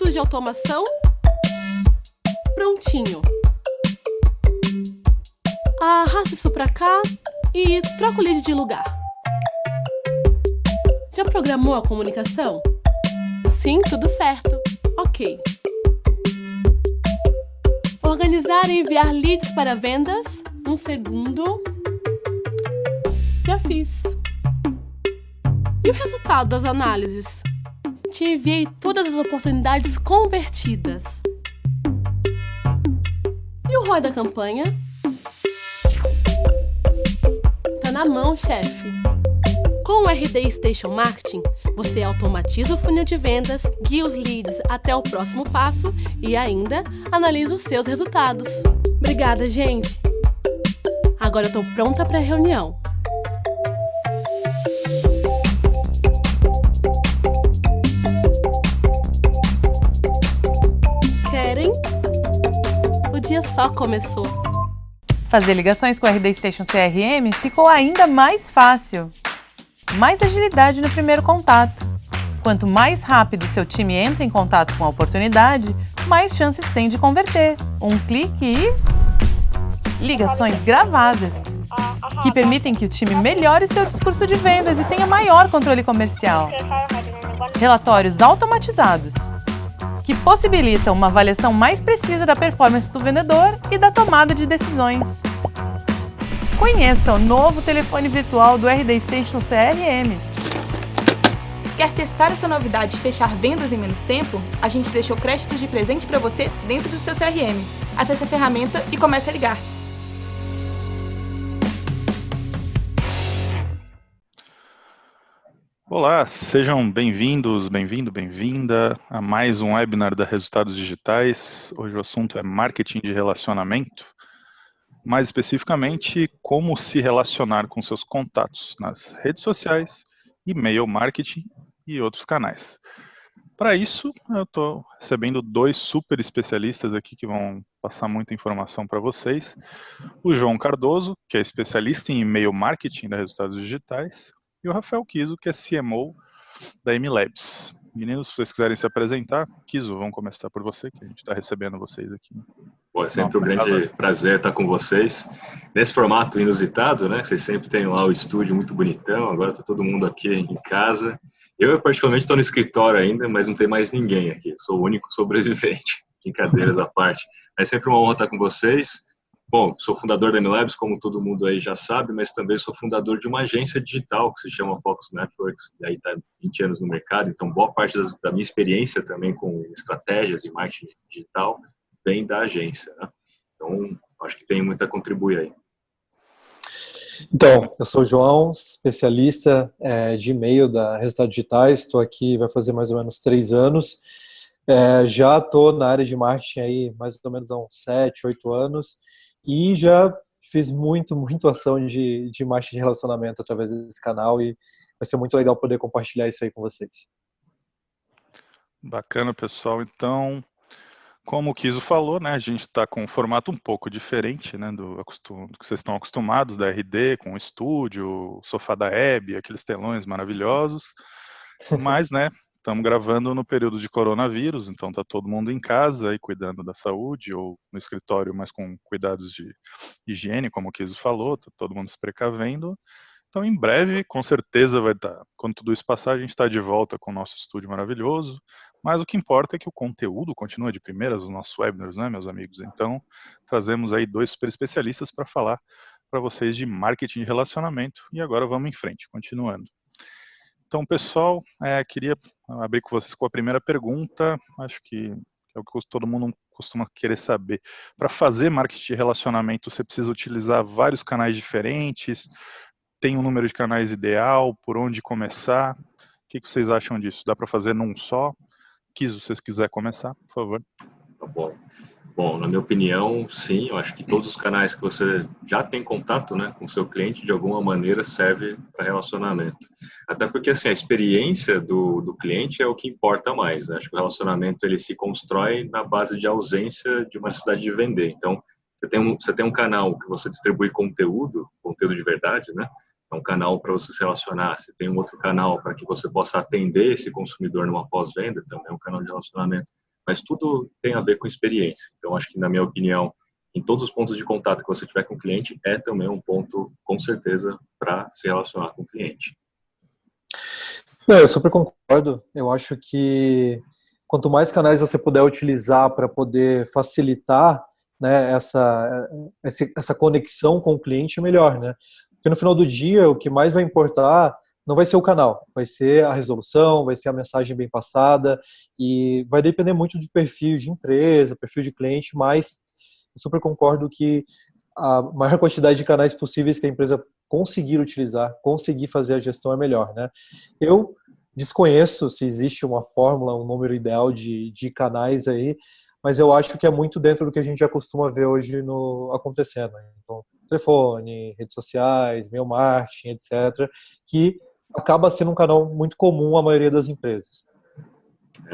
fluxos de automação? Prontinho. Arrasta isso pra cá e troca o lead de lugar. Já programou a comunicação? Sim, tudo certo. Ok. Organizar e enviar leads para vendas? Um segundo. Já fiz. E o resultado das análises? Te enviei todas as oportunidades convertidas. E o ROI da campanha? Tá na mão, chefe. Com o RD Station Marketing, você automatiza o funil de vendas, guia os leads até o próximo passo e ainda analisa os seus resultados. Obrigada, gente! Agora eu tô pronta para a reunião. Querem? O dia só começou. Fazer ligações com o RD Station CRM ficou ainda mais fácil. Mais agilidade no primeiro contato. Quanto mais rápido seu time entra em contato com a oportunidade, mais chances tem de converter. Um clique e ligações gravadas, que permitem que o time melhore seu discurso de vendas e tenha maior controle comercial. Relatórios automatizados, que possibilitam uma avaliação mais precisa da performance do vendedor e da tomada de decisões. Conheça o novo telefone virtual do RD Station CRM. Quer testar essa novidade e fechar vendas em menos tempo? A gente deixou créditos de presente para você dentro do seu CRM. Acesse a ferramenta e comece a ligar. Olá, sejam bem-vindos, bem-vinda a mais um webinar da Resultados Digitais. Hoje o assunto é marketing de relacionamento. Mais especificamente, como se relacionar com seus contatos nas redes sociais, e-mail marketing e outros canais. Para isso, eu estou recebendo dois super especialistas aqui que vão passar muita informação para vocês. O João Cardoso, que é especialista em e-mail marketing da Resultados Digitais, e o Rafael Kiso, que é CMO da MLabs. Meninos, se vocês quiserem se apresentar, Kiso, vamos começar por você, que a gente está recebendo vocês aqui. Bom, é sempre um grande prazer estar com vocês. Nesse formato inusitado, né? Vocês sempre têm lá o estúdio muito bonitão, agora está todo mundo aqui em casa. Eu, particularmente, estou no escritório ainda, mas não tem mais ninguém aqui. Eu sou o único sobrevivente, brincadeiras à parte. É sempre uma honra estar com vocês. Bom, sou fundador da MLabs, como todo mundo aí já sabe, mas também sou fundador de uma agência digital que se chama Focus Networks, e aí está 20 anos no mercado, então boa parte da minha experiência também com estratégias e marketing digital vem da agência, né? Então, acho que tem muito a contribuir aí. Então, eu sou o João, especialista de e-mail da Resultados Digitais, estou aqui, vai fazer mais ou menos 3 anos. Já estou na área de marketing aí mais ou menos há uns 7, 8 anos e já fiz muita ação de marketing de relacionamento através desse canal e vai ser muito legal poder compartilhar isso aí com vocês. Bacana, pessoal. Então, como o Kiso falou, né, a gente está com um formato um pouco diferente, né, do que vocês estão acostumados da RD, com o estúdio, o sofá da Hebe, aqueles telões maravilhosos, mas, né, estamos gravando no período de coronavírus, então está todo mundo em casa aí cuidando da saúde, ou no escritório, mas com cuidados de higiene, como o Kiso falou, tá todo mundo se precavendo. Então, em breve, com certeza vai estar, quando tudo isso passar, a gente está de volta com o nosso estúdio maravilhoso, mas o que importa é que o conteúdo continua de primeira, os nossos webinars, né, meus amigos? Então, trazemos aí dois super especialistas para falar para vocês de marketing de relacionamento, e agora vamos em frente, continuando. Então, pessoal, queria abrir com vocês com a primeira pergunta, acho que é o que todo mundo costuma querer saber. Para fazer marketing de relacionamento, você precisa utilizar vários canais diferentes? Tem um número de canais ideal? Por onde começar? O que vocês acham disso? Dá para fazer num só? Kiso, se vocês quiserem começar, por favor. Tá bom. Bom, na minha opinião, sim, eu acho que todos os canais que você já tem contato, né, com o seu cliente, de alguma maneira serve para relacionamento. Até porque, assim, a experiência do cliente é o que importa mais, né? Acho que o relacionamento, ele se constrói na base de ausência de uma necessidade de vender. Então, você tem um canal que você distribui conteúdo de verdade, né? É um canal para você se relacionar. Você tem um outro canal para que você possa atender esse consumidor numa pós-venda, também é um canal de relacionamento. mas tudo tem a ver com experiência. Então, acho que, na minha opinião, em todos os pontos de contato que você tiver com o cliente, é também um ponto, com certeza, para se relacionar com o cliente. Eu super concordo. Eu acho que quanto mais canais você puder utilizar para poder facilitar, né, essa conexão com o cliente, melhor, né? Porque no final do dia, o que mais vai importar não vai ser o canal, vai ser a resolução, vai ser a mensagem bem passada, e vai depender muito de perfil de empresa, perfil de cliente, mas eu super concordo que a maior quantidade de canais possíveis que a empresa conseguir utilizar, conseguir fazer a gestão é melhor, né? Eu desconheço se existe uma fórmula, um número ideal de canais aí, mas eu acho que é muito dentro do que a gente já costuma ver hoje acontecendo. Então, telefone, redes sociais, e-mail marketing, etc., que acaba sendo um canal muito comum à maioria das empresas.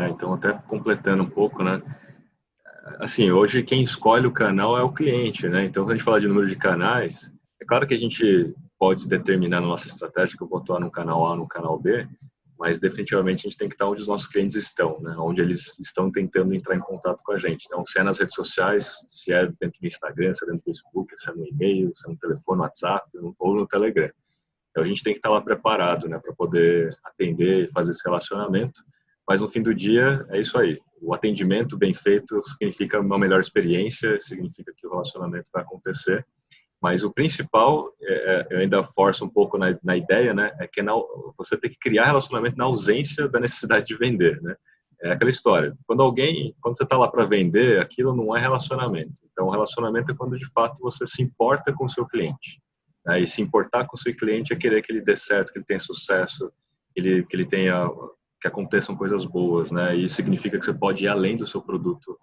Então, até completando um pouco, né? Assim, hoje quem escolhe o canal é o cliente, né? Então, quando a gente fala de número de canais, é claro que a gente pode determinar na nossa estratégia que eu vou atuar no canal A, no canal B, mas definitivamente a gente tem que estar onde os nossos clientes estão, né? Onde eles estão tentando entrar em contato com a gente. Então, se é nas redes sociais, se é dentro do Instagram, se é dentro do Facebook, se é no e-mail, se é no telefone, no WhatsApp ou no Telegram. Então, a gente tem que estar lá preparado, né, para poder atender e fazer esse relacionamento. Mas no fim do dia, é isso aí. O atendimento bem feito significa uma melhor experiência, significa que o relacionamento vai acontecer. Mas o principal, eu ainda forço um pouco na ideia, né, é que você tem que criar relacionamento na ausência da necessidade de vender, né? É aquela história. Quando você está lá para vender, aquilo não é relacionamento. Então, o relacionamento é quando, de fato, você se importa com o seu cliente. Né? E se importar com o seu cliente é querer que ele dê certo, que ele tenha sucesso, que aconteçam coisas boas, né? E isso significa que você pode ir além do seu produto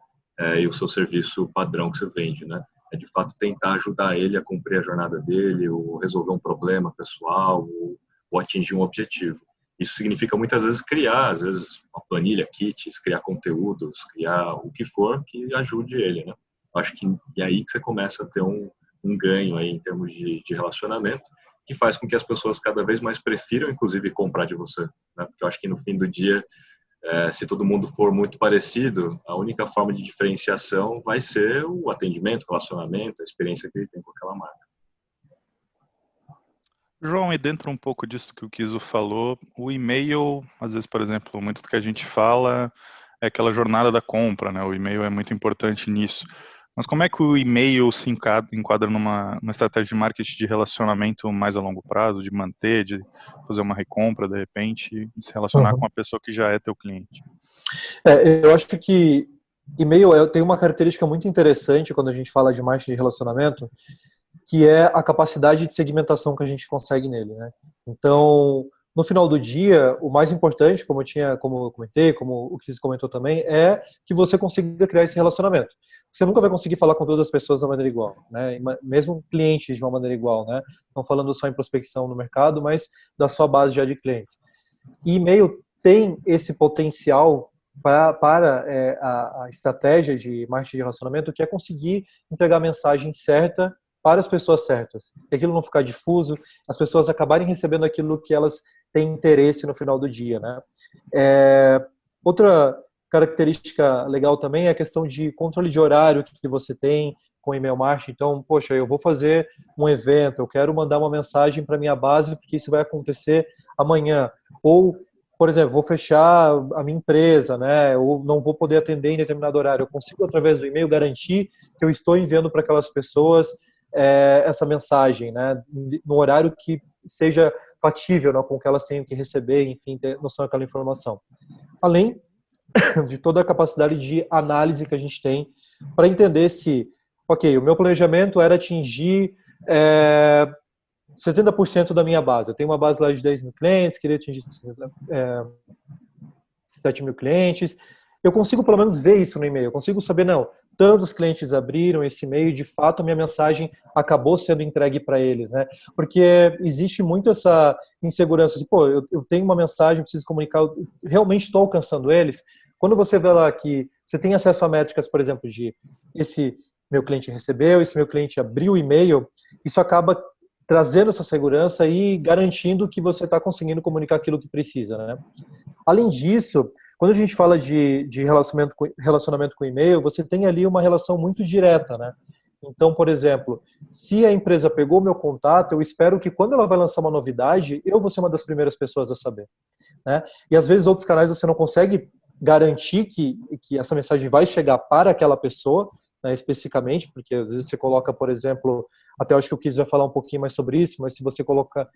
e o seu serviço padrão que você vende, né? É de fato tentar ajudar ele a cumprir a jornada dele, ou resolver um problema pessoal, ou atingir um objetivo. Isso significa muitas vezes criar, às vezes uma planilha, kits, criar conteúdos, criar o que for que ajude ele, né? Acho que é aí que você começa a ter um ganho aí em termos de relacionamento, que faz com que as pessoas cada vez mais prefiram, inclusive, comprar de você, né? Porque eu acho que no fim do dia, se todo mundo for muito parecido, a única forma de diferenciação vai ser o atendimento, o relacionamento, a experiência que ele tem com aquela marca. João, e dentro um pouco disso que o Kiso falou, o e-mail, às vezes, por exemplo, muito do que a gente fala é aquela jornada da compra, né? O e-mail é muito importante nisso. Mas como é que o e-mail se enquadra numa estratégia de marketing de relacionamento mais a longo prazo, de manter, de fazer uma recompra, de repente, de se relacionar com a pessoa que já é teu cliente? Eu acho que e-mail tem uma característica muito interessante quando a gente fala de marketing de relacionamento, que é a capacidade de segmentação que a gente consegue nele, né? Então, no final do dia, o mais importante, como eu comentei, como o Kiz comentou também, é que você consiga criar esse relacionamento. Você nunca vai conseguir falar com todas as pessoas da maneira igual, né? Mesmo clientes de uma maneira igual, né? Não falando só em prospecção no mercado, mas da sua base já de clientes. E e-mail tem esse potencial para a estratégia de marketing de relacionamento, que é conseguir entregar a mensagem certa para as pessoas certas. E aquilo não ficar difuso, as pessoas acabarem recebendo aquilo que elas têm interesse no final do dia, né? Outra característica legal também é a questão de controle de horário que você tem com e-mail marketing. Então, poxa, eu vou fazer um evento, eu quero mandar uma mensagem para minha base porque isso vai acontecer amanhã. Ou, por exemplo, vou fechar a minha empresa, né? Ou não vou poder atender em determinado horário. Eu consigo, através do e-mail, garantir que eu estou enviando para aquelas pessoas essa mensagem, né, no horário que seja factível, né, com que elas tenham que receber, enfim, ter noção daquela informação. Além de toda a capacidade de análise que a gente tem para entender se, ok, o meu planejamento era atingir 70% da minha base. Eu tenho uma base lá de 10 mil clientes, queria atingir 7 mil clientes. Eu consigo pelo menos ver isso no e-mail, eu consigo saber, não, tantos clientes abriram esse e-mail, de fato a minha mensagem acabou sendo entregue para eles, né? Porque existe muito essa insegurança de, pô, eu tenho uma mensagem, preciso comunicar, eu realmente estou alcançando eles. Quando você vê lá que você tem acesso a métricas, por exemplo, de esse meu cliente recebeu, esse meu cliente abriu o e-mail, isso acaba trazendo essa segurança e garantindo que você está conseguindo comunicar aquilo que precisa, né? Além disso, quando a gente fala de relacionamento com e-mail, você tem ali uma relação muito direta, né? Então, por exemplo, se a empresa pegou meu contato, eu espero que quando ela vai lançar uma novidade, eu vou ser uma das primeiras pessoas a saber, né? E às vezes outros canais você não consegue garantir que essa mensagem vai chegar para aquela pessoa, né, especificamente, porque às vezes você coloca, por exemplo, até eu acho que o Kiz vai falar um pouquinho mais sobre isso, mas se você coloca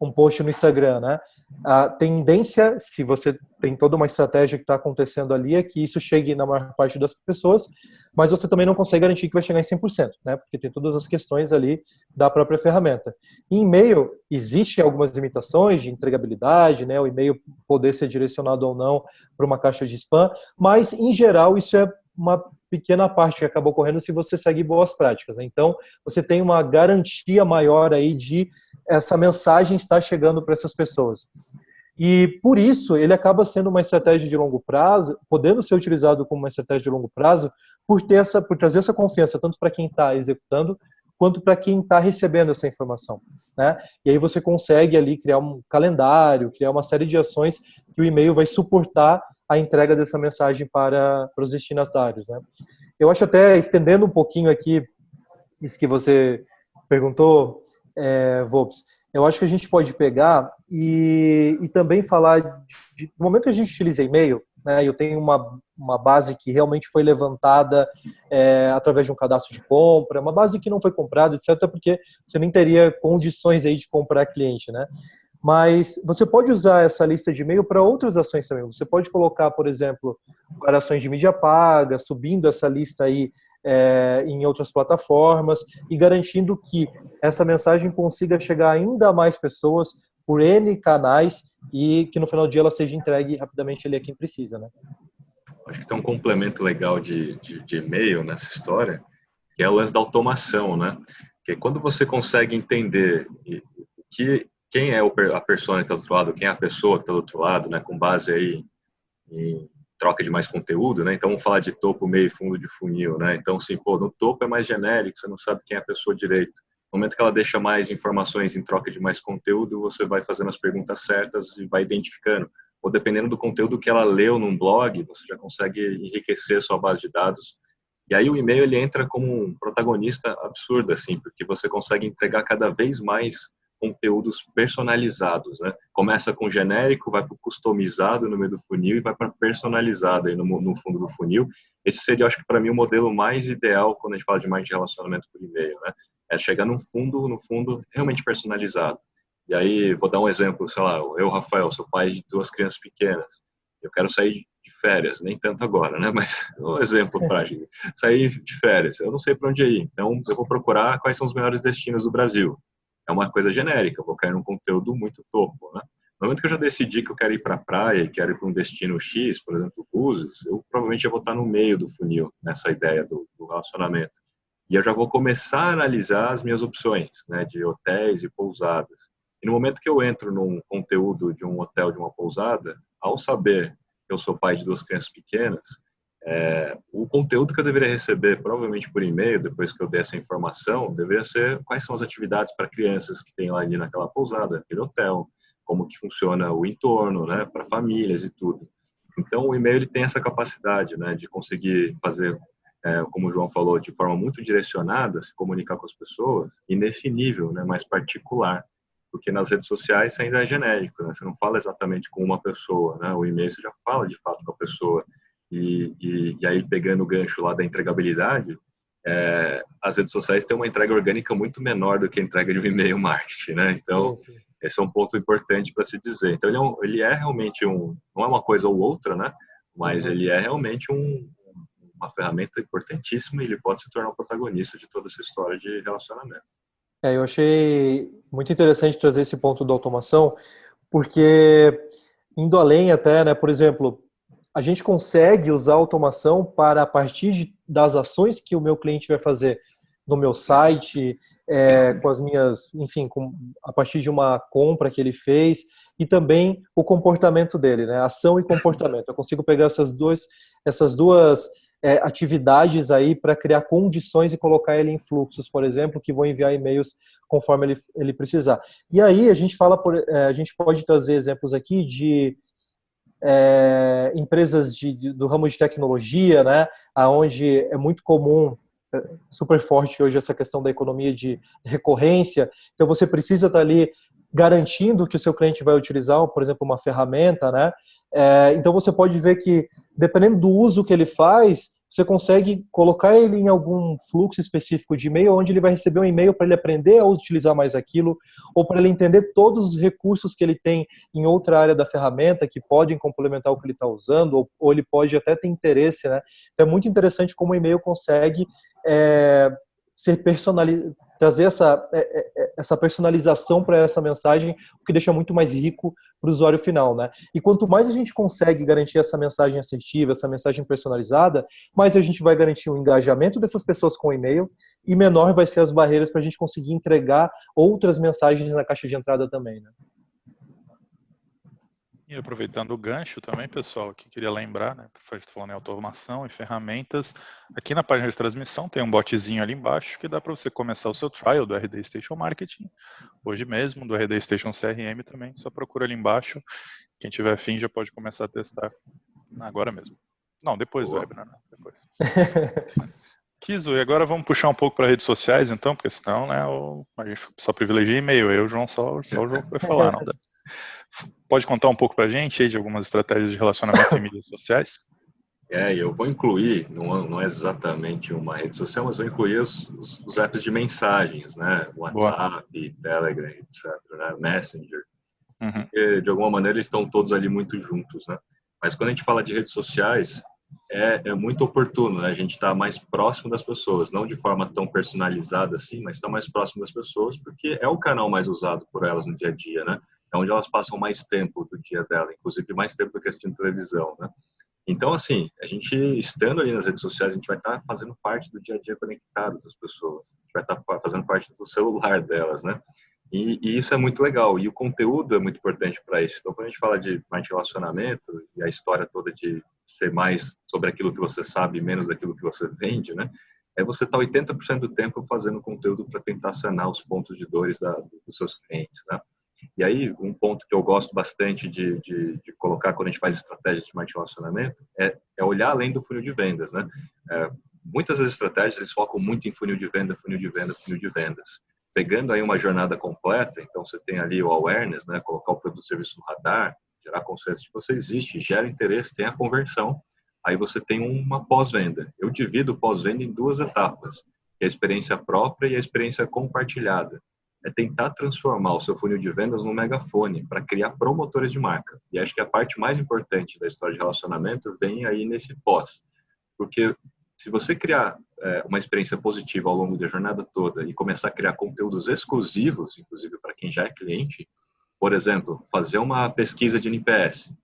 um post no Instagram, né, a tendência, se você tem toda uma estratégia que está acontecendo ali, é que isso chegue na maior parte das pessoas, mas você também não consegue garantir que vai chegar em 100%, né, porque tem todas as questões ali da própria ferramenta. Em e-mail, existem algumas limitações de entregabilidade, né, o e-mail poder ser direcionado ou não para uma caixa de spam, mas, em geral, isso é uma pequena parte que acaba ocorrendo se você segue boas práticas, né? Então, você tem uma garantia maior aí de essa mensagem estar chegando para essas pessoas. E, por isso, ele acaba sendo uma estratégia de longo prazo, podendo ser utilizado como uma estratégia de longo prazo, por trazer essa confiança, tanto para quem está executando, quanto para quem está recebendo essa informação, né? E aí você consegue ali criar um calendário, criar uma série de ações que o e-mail vai suportar a entrega dessa mensagem para os destinatários, né? Eu acho, até estendendo um pouquinho aqui isso que você perguntou, Volps, eu acho que a gente pode pegar e também falar no momento que a gente utiliza e-mail, né? Eu tenho uma base que realmente foi levantada através de um cadastro de compra, uma base que não foi comprada, etc., porque você nem teria condições aí de comprar cliente, né? Mas você pode usar essa lista de e-mail para outras ações também. Você pode colocar, por exemplo, para ações de mídia paga, subindo essa lista aí em outras plataformas e garantindo que essa mensagem consiga chegar a ainda mais pessoas por N canais e que no final do dia ela seja entregue rapidamente ali a quem precisa, né? Acho que tem um complemento legal de e-mail nessa história, que é o lance da automação, né? Que quando você consegue entender quem é a persona que está do outro lado, quem é a pessoa que está do outro lado, né, com base aí em troca de mais conteúdo, né? Então vamos falar de topo, meio e fundo de funil, né? Então, assim, no topo é mais genérico, você não sabe quem é a pessoa direito. No momento que ela deixa mais informações em troca de mais conteúdo, você vai fazendo as perguntas certas e vai identificando. Ou dependendo do conteúdo que ela leu num blog, você já consegue enriquecer sua base de dados. E aí o e-mail ele entra como um protagonista absurdo, assim, porque você consegue entregar cada vez mais conteúdos personalizados, né? Começa com genérico, vai para o customizado no meio do funil e vai para personalizado aí no fundo do funil. Esse seria, acho que para mim, o modelo mais ideal quando a gente fala de marketing de relacionamento por e-mail, né? É chegar no fundo realmente personalizado. E aí, vou dar um exemplo, sei lá, eu, Rafael, sou pai de 2 crianças pequenas. Eu quero sair de férias, nem tanto agora, né? Mas um exemplo prático. Sair de férias, eu não sei para onde ir. Então, eu vou procurar quais são os melhores destinos do Brasil. É uma coisa genérica, eu vou cair num conteúdo muito topo, né? No momento que eu já decidi que eu quero ir para a praia, quero ir para um destino X, por exemplo, Búzios, eu provavelmente já vou estar no meio do funil, nessa ideia do relacionamento. E eu já vou começar a analisar as minhas opções, né, de hotéis e pousadas. E no momento que eu entro num conteúdo de um hotel, de uma pousada, ao saber que eu sou pai de 2 crianças pequenas, o conteúdo que eu deveria receber, provavelmente por e-mail, depois que eu der essa informação, deveria ser quais são as atividades para crianças que tem lá ali naquela pousada, naquele hotel, como que funciona o entorno, né, para famílias e tudo. Então, o e-mail ele tem essa capacidade, né, de conseguir fazer, como o João falou, de forma muito direcionada, se comunicar com as pessoas, e nesse nível, né, mais particular. Porque nas redes sociais você ainda é genérico, né? Você não fala exatamente com uma pessoa, né? O e-mail você já fala de fato com a pessoa. E aí, pegando o gancho lá da entregabilidade, as redes sociais têm uma entrega orgânica muito menor do que a entrega de um e-mail marketing, né? Então, esse é um ponto importante para se dizer. Então, ele é realmente não é uma coisa ou outra, né? Mas ele é realmente uma ferramenta importantíssima e ele pode se tornar o protagonista de toda essa história de relacionamento. Eu achei muito interessante trazer esse ponto da automação, porque indo além até, né, por exemplo, a gente consegue usar a automação para, a partir das ações que o meu cliente vai fazer no meu site, com as minhas, enfim, a partir de uma compra que ele fez, e também o comportamento dele, né, ação e comportamento. Eu consigo pegar essas duas atividades aí para criar condições e colocar ele em fluxos, por exemplo, que vão enviar e-mails conforme ele precisar. E aí a gente pode trazer exemplos aqui de empresas do ramo de tecnologia, né, onde é muito comum, super forte hoje essa questão da economia de recorrência, então você precisa estar ali garantindo que o seu cliente vai utilizar, por exemplo, uma ferramenta, né? Então você pode ver que, dependendo do uso que ele faz, você consegue colocar ele em algum fluxo específico de e-mail, onde ele vai receber um e-mail para ele aprender a utilizar mais aquilo, ou para ele entender todos os recursos que ele tem em outra área da ferramenta, que podem complementar o que ele está usando, ou ele pode até ter interesse, né? Então é muito interessante como o e-mail consegue ser personalizado, trazer essa personalização para essa mensagem, o que deixa muito mais rico para o usuário final, né? E quanto mais a gente consegue garantir essa mensagem assertiva, essa mensagem personalizada, mais a gente vai garantir o engajamento dessas pessoas com o e-mail e menor vai ser as barreiras para a gente conseguir entregar outras mensagens na caixa de entrada também, né? E aproveitando o gancho também, pessoal, aqui queria lembrar, né, falando em automação e ferramentas, aqui na página de transmissão tem um botzinho ali embaixo que dá para você começar o seu trial do RD Station Marketing, hoje mesmo, do RD Station CRM também, só procura ali embaixo, quem tiver afim já pode começar a testar agora mesmo. Não, depois do webinar, né? Depois. Kizu, e agora vamos puxar um pouco para redes sociais, então, porque senão, né, a gente só privilegia e-mail, eu, João, só o João vai falar, não dá. Pode contar um pouco pra gente aí de algumas estratégias de relacionamento em mídias sociais? Eu vou incluir, não é exatamente uma rede social, mas vou incluir os apps de mensagens, né? WhatsApp, Boa. Telegram, etc., né? Messenger. Porque, de alguma maneira, eles estão todos ali muito juntos, né? Mas quando a gente fala de redes sociais, é muito oportuno, né? A gente está mais próximo das pessoas, não de forma tão personalizada assim, mas está mais próximo das pessoas, porque é o canal mais usado por elas no dia a dia, né? É onde elas passam mais tempo do dia dela, inclusive mais tempo do que assistindo televisão, né? Então, assim, a gente estando ali nas redes sociais, a gente vai estar fazendo parte do dia a dia conectado das pessoas, a gente vai estar fazendo parte do celular delas, né? E isso é muito legal, e o conteúdo é muito importante para isso. Então, quando a gente fala de mais relacionamento, e a história toda de ser mais sobre aquilo que você sabe, menos daquilo que você vende, né? Você estar 80% do tempo fazendo conteúdo para tentar sanar os pontos de dores dos seus clientes, né? E aí, um ponto que eu gosto bastante de colocar quando a gente faz estratégias de marketing relacionamento é olhar além do funil de vendas, né? Muitas das estratégias, eles focam muito em funil de venda, funil de venda, funil de vendas. Pegando aí uma jornada completa, então você tem ali o awareness, né? Colocar o produto e serviço no radar, gerar consciência de que você existe, gera interesse, tem a conversão, aí você tem uma pós-venda. Eu divido o pós-venda em duas etapas, que é a experiência própria e a experiência compartilhada. É tentar transformar o seu funil de vendas num megafone para criar promotores de marca. E acho que a parte mais importante da história de relacionamento vem aí nesse pós. Porque se você criar uma experiência positiva ao longo da jornada toda e começar a criar conteúdos exclusivos, inclusive para quem já é cliente, por exemplo, fazer uma pesquisa de NPS,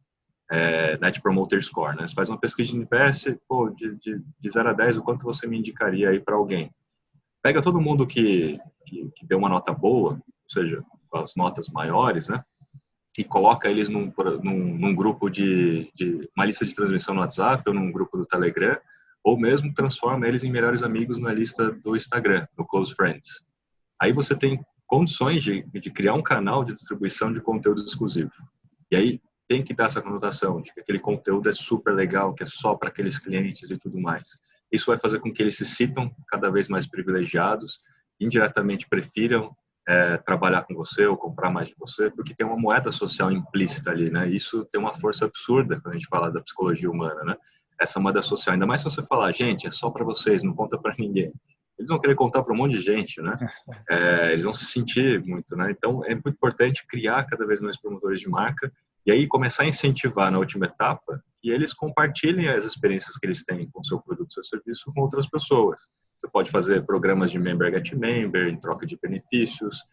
Net Promoter Score, né? Você faz uma pesquisa de NPS, de 0 a 10, o quanto você me indicaria aí para alguém? Pega todo mundo que deu uma nota boa, ou seja, as notas maiores, né? E coloca eles num grupo de uma lista de transmissão no WhatsApp ou num grupo do Telegram, ou mesmo transforma eles em melhores amigos na lista do Instagram, no Close Friends. Aí você tem condições de criar um canal de distribuição de conteúdo exclusivo. E aí tem que dar essa conotação de que aquele conteúdo é super legal, que é só para aqueles clientes e tudo mais. Isso vai fazer com que eles se sintam cada vez mais privilegiados, indiretamente prefiram trabalhar com você ou comprar mais de você, porque tem uma moeda social implícita ali, né? Isso tem uma força absurda quando a gente fala da psicologia humana, né? Essa moeda social, ainda mais se você falar, gente, é só para vocês, não conta para ninguém. Eles vão querer contar para um monte de gente, né? Eles vão se sentir muito, né? Então, é muito importante criar cada vez mais promotores de marca e aí começar a incentivar na última etapa que eles compartilhem as experiências que eles têm com o seu produto, seu serviço com outras pessoas. Você pode fazer programas de member get member, em troca de benefícios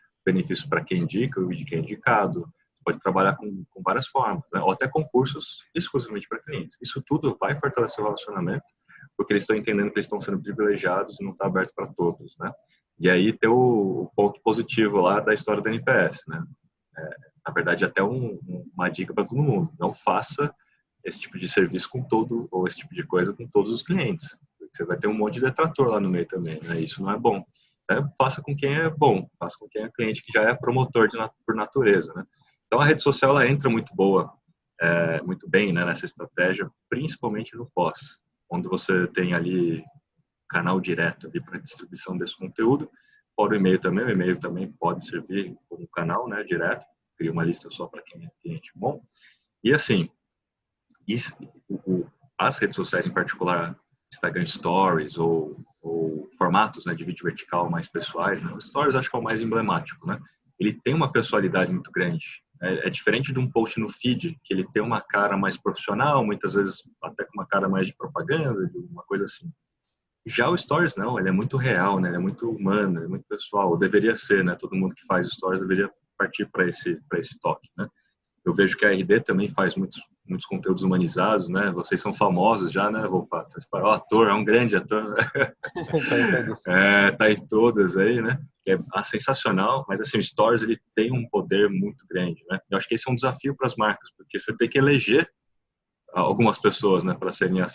para quem indica e de quem é indicado. Você pode trabalhar com várias formas, né? Ou até concursos exclusivamente para clientes. Isso tudo vai fortalecer o relacionamento, porque eles estão entendendo que eles estão sendo privilegiados e não está aberto para todos, né? E aí tem o ponto positivo lá da história do NPS, né? Na verdade, até uma dica para todo mundo. Não faça esse tipo de serviço com todo, ou esse tipo de coisa com todos os clientes. Você vai ter um monte de detrator lá no meio também, né? Isso não é bom. Faça com quem é bom, faça com quem é cliente que já é promotor por natureza, né? Então, a rede social, ela entra muito boa muito bem, né, nessa estratégia, principalmente no pós, onde você tem ali canal direto para distribuição desse conteúdo, fora o e-mail também pode servir como canal, né, direto, cria uma lista só para quem é cliente bom. E assim, as redes sociais em particular, Instagram Stories ou formatos, né, de vídeo vertical mais pessoais, né, o Stories acho que é o mais emblemático, né, ele tem uma pessoalidade muito grande. É diferente de um post no feed, que ele tem uma cara mais profissional, muitas vezes até com uma cara mais de propaganda, de uma coisa assim. Já o Stories não, ele é muito real, né? Ele é muito humano, é muito pessoal. Ou deveria ser, né? Todo mundo que faz Stories deveria partir para esse toque, né? Eu vejo que a RD também faz muitos conteúdos humanizados, né? Vocês são famosos já, né, Volpato? Vocês falam, ator, é um grande ator. Tá em todas aí, né? É sensacional, mas assim, o Stories, ele tem um poder muito grande, né? Eu acho que esse é um desafio para as marcas, porque você tem que eleger algumas pessoas, né, para serem a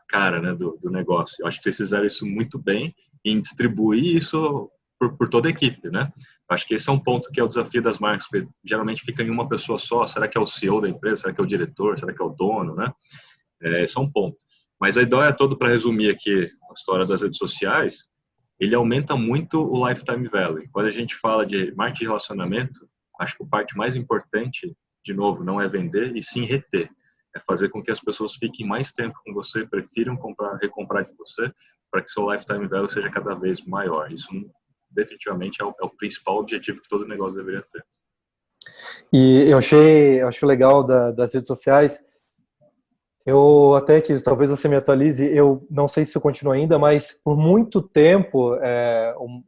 cara, né, do negócio. Eu acho que vocês fizeram isso muito bem em distribuir isso por toda a equipe, né? Eu acho que esse é um ponto que é o desafio das marcas, porque geralmente fica em uma pessoa só. Será que é o CEO da empresa? Será que é o diretor? Será que é o dono, né? Esse é um ponto. Mas a ideia toda, para resumir aqui a história das redes sociais, ele aumenta muito o lifetime value. Quando a gente fala de marketing de relacionamento, acho que a parte mais importante, de novo, não é vender, e sim reter. É fazer com que as pessoas fiquem mais tempo com você, prefiram recomprar de você, para que seu lifetime value seja cada vez maior. Isso definitivamente é o principal objetivo que todo negócio deveria ter. E eu acho legal das redes sociais. Eu até quis, talvez você me atualize, eu não sei se isso continua ainda, mas por muito tempo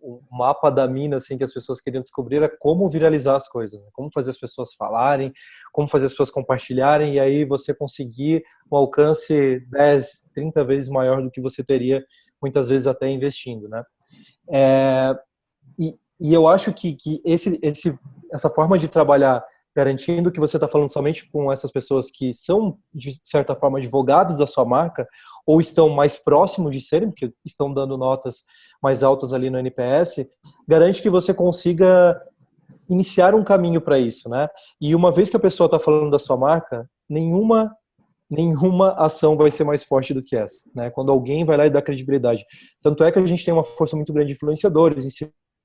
o mapa da mina assim, que as pessoas queriam descobrir era como viralizar as coisas, né? Como fazer as pessoas falarem, como fazer as pessoas compartilharem, e aí você conseguir um alcance 10, 30 vezes maior do que você teria muitas vezes até investindo, né? E eu acho que essa forma de trabalhar garantindo que você está falando somente com essas pessoas que são, de certa forma, advogados da sua marca ou estão mais próximos de serem, porque estão dando notas mais altas ali no NPS, garante que você consiga iniciar um caminho para isso, né? E uma vez que a pessoa está falando da sua marca, nenhuma ação vai ser mais forte do que essa, né? Quando alguém vai lá e dá credibilidade. Tanto é que a gente tem uma força muito grande de influenciadores,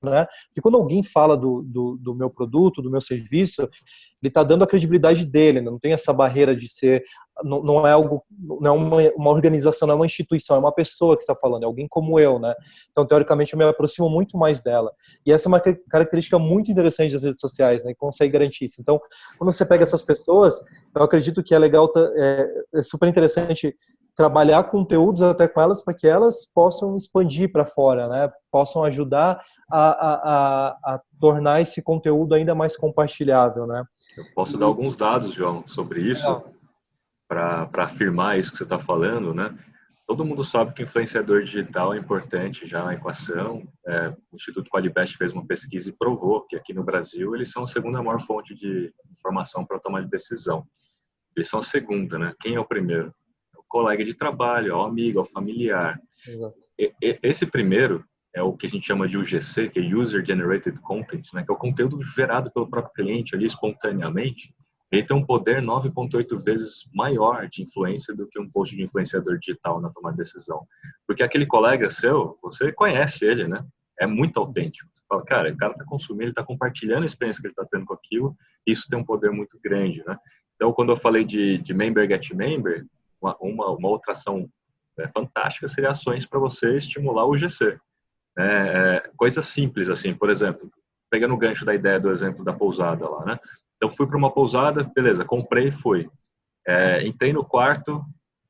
né? Porque quando alguém fala do meu produto, do meu serviço, ele está dando a credibilidade dele, né? Não tem essa barreira de ser, não é algo, não é uma organização, não é uma instituição, é uma pessoa que está falando, é alguém como eu, né? Então, teoricamente, eu me aproximo muito mais dela. E essa é uma característica muito interessante das redes sociais, né? Que consegue garantir isso. Então, quando você pega essas pessoas, eu acredito que é legal, é super interessante trabalhar conteúdos até com elas para que elas possam expandir para fora, né? Possam ajudar a tornar esse conteúdo ainda mais compartilhável, né? Eu posso dar alguns dados, João, sobre isso, para afirmar isso que você está falando, né? Todo mundo sabe que influenciador digital é importante já na equação. O Instituto Qualibest fez uma pesquisa e provou que aqui no Brasil eles são a segunda maior fonte de informação para tomar de decisão. Eles são a segunda, né? Quem é o primeiro? É o colega de trabalho, é o amigo, é o familiar. Exato. Esse primeiro é o que a gente chama de UGC, que é User Generated Content, né, que é o conteúdo gerado pelo próprio cliente ali espontaneamente. Ele tem um poder 9,8 vezes maior de influência do que um post de influenciador digital na tomada de decisão. Porque aquele colega seu, você conhece ele, né? É muito autêntico. Você fala, cara, o cara está consumindo, ele está compartilhando a experiência que ele está tendo com aquilo, e isso tem um poder muito grande, né? Então, quando eu falei de Member Get Member, uma outra ação fantástica seria ações para você estimular o UGC. Coisas simples, assim, por exemplo, pegando o gancho da ideia do exemplo da pousada lá, né? Então, fui para uma pousada, beleza, comprei e fui. Entrei no quarto,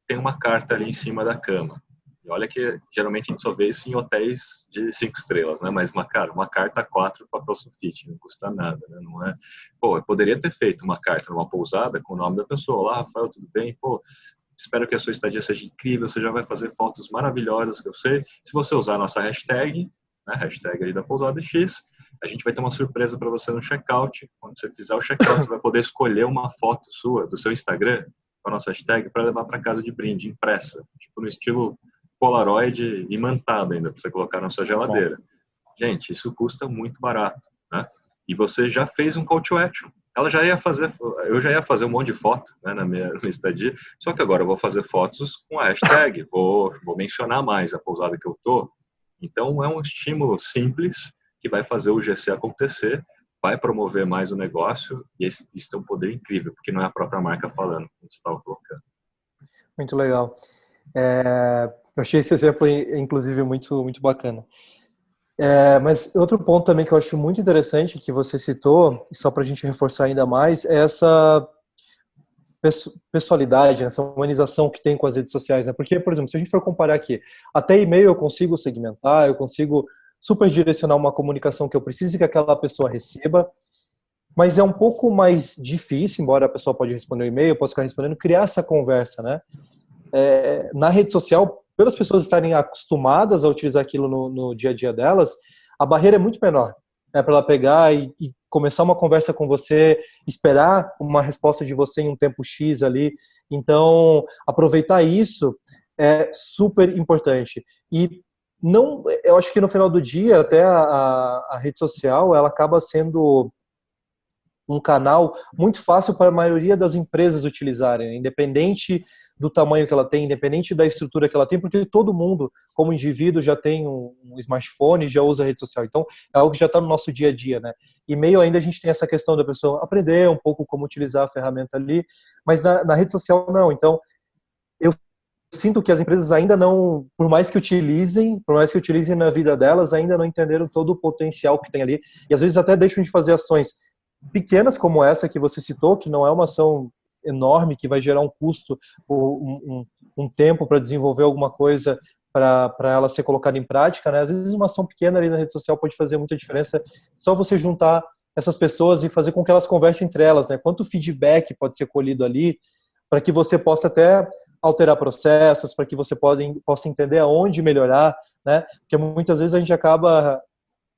tem uma carta ali em cima da cama. E olha que geralmente a gente só vê isso em hotéis de 5 estrelas, né? Mas uma carta 4 papel sulfite, não custa nada, né? Não é... Pô, eu poderia ter feito uma carta numa pousada com o nome da pessoa. Olá, Rafael, tudo bem? Pô, espero que a sua estadia seja incrível, você já vai fazer fotos maravilhosas, que eu sei. Se você usar a nossa hashtag, né, hashtag aí da Pousada X, a gente vai ter uma surpresa para você no checkout. Quando você fizer o checkout, você vai poder escolher uma foto sua, do seu Instagram, com a nossa hashtag, para levar para casa de brinde, impressa. Tipo no estilo Polaroid imantada ainda, para você colocar na sua geladeira. Gente, isso custa muito barato, né? E você já fez um call to action. eu já ia fazer um monte de foto, né, na minha estadia, só que agora eu vou fazer fotos com a hashtag, vou mencionar mais a pousada que eu tô. Então é um estímulo simples que vai fazer o GC acontecer, vai promover mais o negócio, e isso tem um poder incrível, porque não é a própria marca falando, como você estava colocando. Muito legal. Eu achei esse exemplo, inclusive, muito, muito bacana. Mas outro ponto também que eu acho muito interessante que você citou, só para a gente reforçar ainda mais, é essa pessoalidade, essa humanização que tem com as redes sociais, né? Porque, por exemplo, se a gente for comparar aqui, até e-mail eu consigo segmentar, eu consigo super direcionar uma comunicação que eu preciso que aquela pessoa receba, mas é um pouco mais difícil, embora a pessoa pode responder o e-mail, eu posso ficar respondendo, criar essa conversa, né? Na rede social, pelas pessoas estarem acostumadas a utilizar aquilo no dia a dia delas, a barreira é muito menor. Para ela pegar e começar uma conversa com você, esperar uma resposta de você em um tempo X ali. Então, aproveitar isso é super importante. E eu acho que no final do dia, até a rede social, ela acaba sendo um canal muito fácil para a maioria das empresas utilizarem, independente do tamanho que ela tem, independente da estrutura que ela tem, porque todo mundo, como indivíduo, já tem um smartphone, já usa a rede social. Então, é algo que já está no nosso dia a dia, né? E-mail ainda a gente tem essa questão da pessoa aprender um pouco como utilizar a ferramenta ali, mas na rede social não. Então, eu sinto que as empresas ainda não, por mais que utilizem na vida delas, ainda não entenderam todo o potencial que tem ali, e às vezes até deixam de fazer ações pequenas como essa que você citou, que não é uma ação enorme, que vai gerar um custo, um tempo para desenvolver alguma coisa para ela ser colocada em prática, né? Às vezes uma ação pequena ali na rede social pode fazer muita diferença, só você juntar essas pessoas e fazer com que elas conversem entre elas, né? Quanto feedback pode ser colhido ali, para que você possa até alterar processos, para que você possa entender aonde melhorar, né? Porque muitas vezes a gente acaba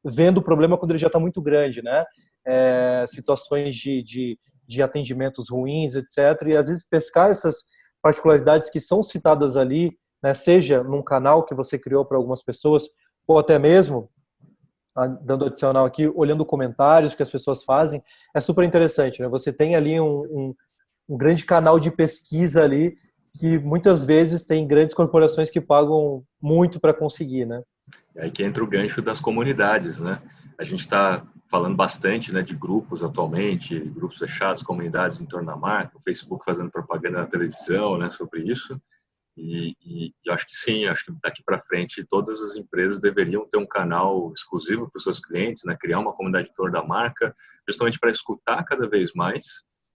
vendo o problema quando ele já está muito grande, né? Situações de atendimentos ruins, etc. E às vezes pescar essas particularidades que são citadas ali, né, seja num canal que você criou para algumas pessoas, ou até mesmo, dando adicional aqui, olhando comentários que as pessoas fazem, é super interessante, né? Você tem ali um grande canal de pesquisa ali, que muitas vezes tem grandes corporações que pagam muito para conseguir, né? É aí que entra o gancho das comunidades, né? A gente está falando bastante, né, de grupos atualmente, grupos fechados, comunidades em torno da marca, o Facebook fazendo propaganda na televisão, né, sobre isso. E eu acho que sim, acho que daqui para frente todas as empresas deveriam ter um canal exclusivo para os seus clientes, né, criar uma comunidade em torno da marca, justamente para escutar cada vez mais,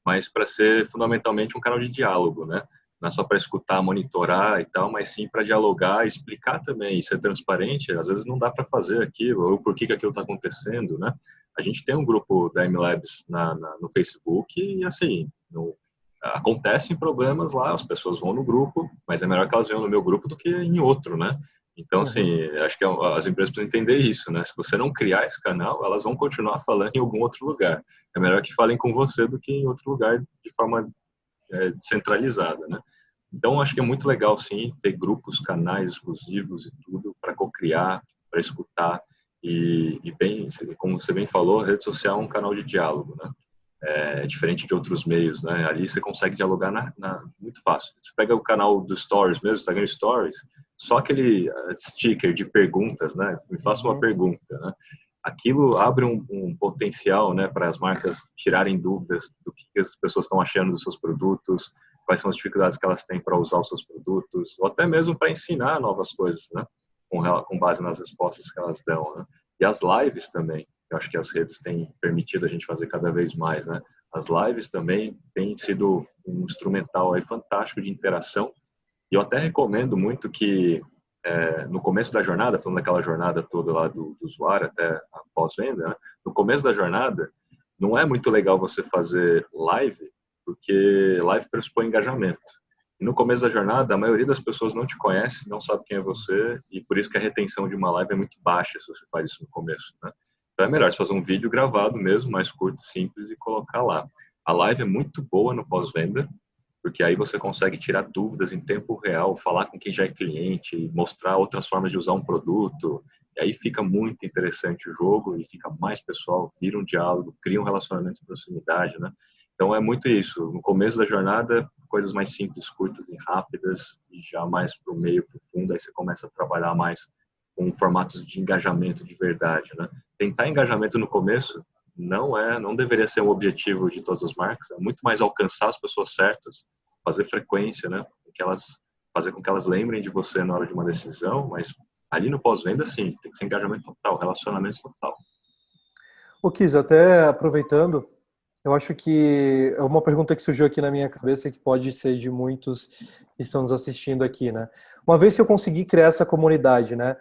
mas para ser fundamentalmente um canal de diálogo, né? Não é só para escutar, monitorar e tal, mas sim para dialogar, explicar também, e ser transparente. Às vezes não dá para fazer aquilo, ou por que aquilo está acontecendo, né? A gente tem um grupo da MLabs no Facebook e, assim, acontecem problemas lá, as pessoas vão no grupo, mas é melhor que elas venham no meu grupo do que em outro, né? Então, assim, acho que as empresas precisam entender isso, né? Se você não criar esse canal, elas vão continuar falando em algum outro lugar. É melhor que falem com você do que em outro lugar de forma descentralizada, né? Então, acho que é muito legal, sim, ter grupos, canais exclusivos e tudo para co-criar, para escutar e bem, como você bem falou, a rede social é um canal de diálogo, né? É diferente de outros meios, né? Ali você consegue dialogar muito fácil. Você pega o canal do Stories mesmo, Instagram Stories, só aquele sticker de perguntas, né? Me faça uma pergunta, né? Aquilo abre um potencial, né, para as marcas tirarem dúvidas do que as pessoas estão achando dos seus produtos, quais são as dificuldades que elas têm para usar os seus produtos, ou até mesmo para ensinar novas coisas, né, com base nas respostas que elas dão, né? E as lives também, eu acho que as redes têm permitido a gente fazer cada vez mais, né? As lives também têm sido um instrumental aí fantástico de interação, e eu até recomendo muito que no começo da jornada, falando daquela jornada toda lá do usuário até a pós-venda, né? No começo da jornada, não é muito legal você fazer live, porque live pressupõe engajamento. E no começo da jornada, a maioria das pessoas não te conhece, não sabe quem é você, e por isso que a retenção de uma live é muito baixa se você faz isso no começo, né? Então é melhor você fazer um vídeo gravado mesmo, mais curto, simples, e colocar lá. A live é muito boa no pós-venda, porque aí você consegue tirar dúvidas em tempo real, falar com quem já é cliente, mostrar outras formas de usar um produto. E aí fica muito interessante o jogo e fica mais pessoal, vira um diálogo, cria um relacionamento de proximidade, né? Então é muito isso. No começo da jornada, coisas mais simples, curtas e rápidas, e já mais para o meio, para o fundo, aí você começa a trabalhar mais com formatos de engajamento de verdade, né? Tentar engajamento no começo não deveria ser um objetivo de todas as marcas, é muito mais alcançar as pessoas certas, fazer frequência, né? Fazer com que elas lembrem de você na hora de uma decisão, mas ali no pós-venda, sim, tem que ser engajamento total, relacionamento total. Ô, Kiz, até aproveitando, eu acho que é uma pergunta que surgiu aqui na minha cabeça que pode ser de muitos que estão nos assistindo aqui, né? Uma vez que eu consegui criar essa comunidade, né?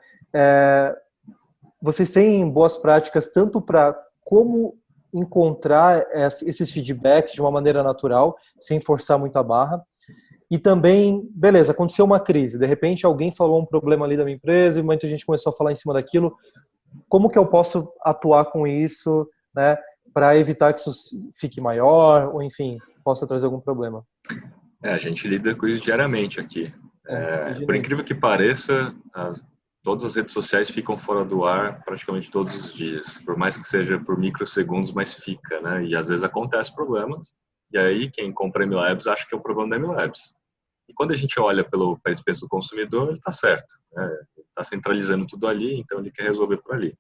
Vocês têm boas práticas tanto para como encontrar esses feedbacks de uma maneira natural, sem forçar muito a barra, e também, beleza, aconteceu uma crise, de repente alguém falou um problema ali da minha empresa e muita gente começou a falar em cima daquilo, como que eu posso atuar com isso, né, para evitar que isso fique maior, ou enfim, possa trazer algum problema? A gente lida com isso diariamente aqui. Por incrível que pareça, todas as redes sociais ficam fora do ar praticamente todos os dias, por mais que seja por microsegundos, mas fica, né? E às vezes acontece problemas, e aí quem compra MLabs acha que é o problema da MLabs. E quando a gente olha pelo pensamento do consumidor, ele está certo, né? Ele está centralizando tudo ali, então ele quer resolver por ali.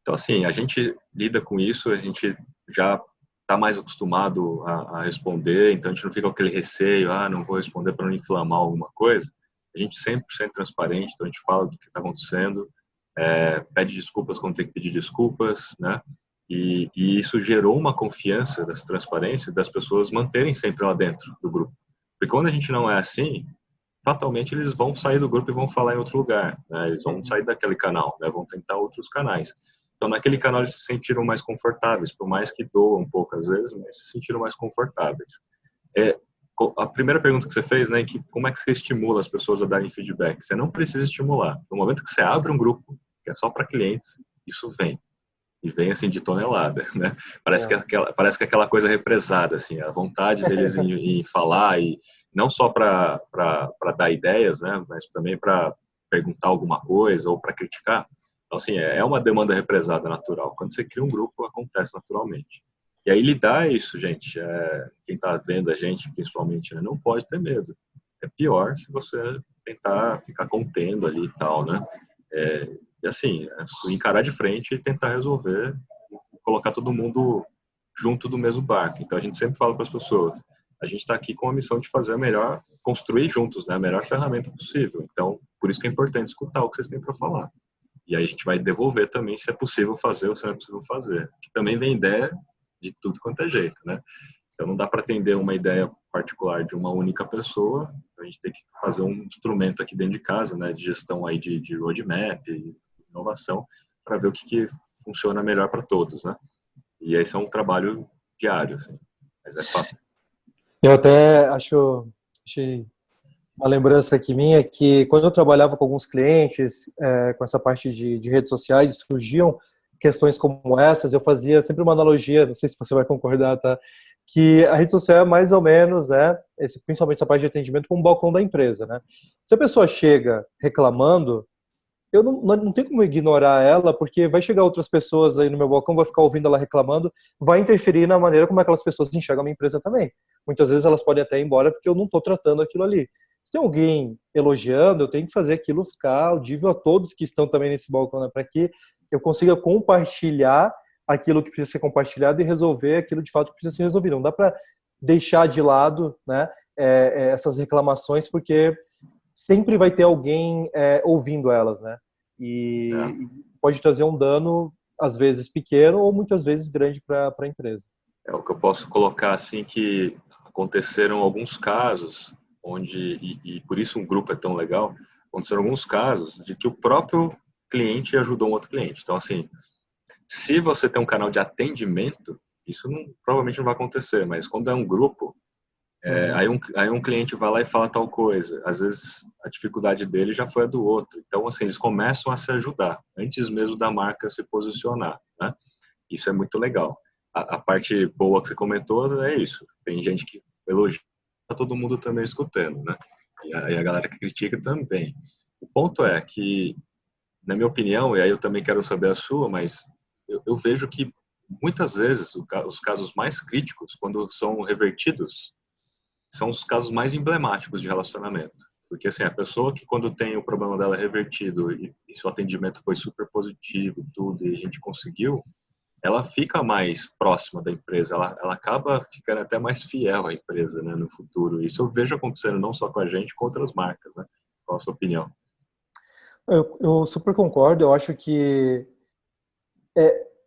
Então, assim, a gente lida com isso, a gente já está mais acostumado a responder, então a gente não fica com aquele receio, não vou responder para não inflamar alguma coisa. A gente 100% transparente, então a gente fala do que está acontecendo, pede desculpas quando tem que pedir desculpas, né? E isso gerou uma confiança dessa transparência das pessoas manterem sempre lá dentro do grupo. Porque quando a gente não é assim, fatalmente eles vão sair do grupo e vão falar em outro lugar, né? Eles vão sair daquele canal, né? Vão tentar outros canais. Então, naquele canal eles se sentiram mais confortáveis, por mais que doam um pouco às vezes, mas se sentiram mais confortáveis. A primeira pergunta que você fez, né, que como é que você estimula as pessoas a darem feedback? Você não precisa estimular. No momento que você abre um grupo, que é só para clientes, isso vem. E vem, assim, de tonelada, né? Parece que aquela coisa represada, assim, a vontade deles em falar, e não só para dar ideias, né, mas também para perguntar alguma coisa ou para criticar. Então, assim, é uma demanda represada natural. Quando você cria um grupo, acontece naturalmente. E aí lidar isso, gente, quem está vendo a gente, principalmente, né, não pode ter medo. É pior se você tentar ficar contendo ali e tal, né? E assim, encarar de frente e tentar resolver, colocar todo mundo junto do mesmo barco. Então a gente sempre fala para as pessoas, a gente está aqui com a missão de fazer construir juntos, né, a melhor ferramenta possível. Então, por isso que é importante escutar o que vocês têm para falar. E aí a gente vai devolver também se é possível fazer ou se não é possível fazer. Que também vem ideia de tudo quanto é jeito, né? Então não dá para atender uma ideia particular de uma única pessoa, a gente tem que fazer um instrumento aqui dentro de casa, né, de gestão aí de roadmap, inovação, para ver o que funciona melhor para todos, né? E esse é um trabalho diário, assim, mas é fato. Eu até achei uma lembrança aqui minha que quando eu trabalhava com alguns clientes com essa parte de redes sociais, surgiam questões como essas, eu fazia sempre uma analogia, não sei se você vai concordar, tá? Que a rede social é mais ou menos, principalmente essa parte de atendimento, como um balcão da empresa, né? Se a pessoa chega reclamando, eu não tenho como ignorar ela, porque vai chegar outras pessoas aí no meu balcão, vai ficar ouvindo ela reclamando, vai interferir na maneira como aquelas pessoas enxergam a minha empresa também. Muitas vezes elas podem até ir embora porque eu não estou tratando aquilo ali. Se tem alguém elogiando, eu tenho que fazer aquilo ficar audível a todos que estão também nesse balcão, né? Para que eu consiga compartilhar aquilo que precisa ser compartilhado e resolver aquilo de fato que precisa ser resolvido. Não dá para deixar de lado, né, essas reclamações, porque sempre vai ter alguém ouvindo elas, né? E pode trazer um dano, às vezes pequeno ou muitas vezes grande para a empresa. É o que eu posso colocar, assim, que aconteceram alguns casos onde, e por isso um grupo é tão legal, aconteceram alguns casos de que o próprio cliente ajudou um outro cliente. Então, assim, se você tem um canal de atendimento, isso provavelmente não vai acontecer, mas quando é um grupo, aí um cliente vai lá e fala tal coisa. Às vezes a dificuldade dele já foi a do outro. Então, assim, eles começam a se ajudar, antes mesmo da marca se posicionar, né? Isso é muito legal. A parte boa que você comentou é isso. Tem gente que elogia, tá todo mundo também escutando, né? E a galera que critica também. O ponto é que na minha opinião, e aí eu também quero saber a sua, mas eu vejo que muitas vezes os casos mais críticos, quando são revertidos, são os casos mais emblemáticos de relacionamento. Porque, assim, a pessoa que quando tem o problema dela revertido e seu atendimento foi super positivo, tudo, e a gente conseguiu, ela fica mais próxima da empresa, ela acaba ficando até mais fiel à empresa, né, no futuro. Isso eu vejo acontecendo não só com a gente, com outras marcas, né? Qual a sua opinião? Eu super concordo, eu acho que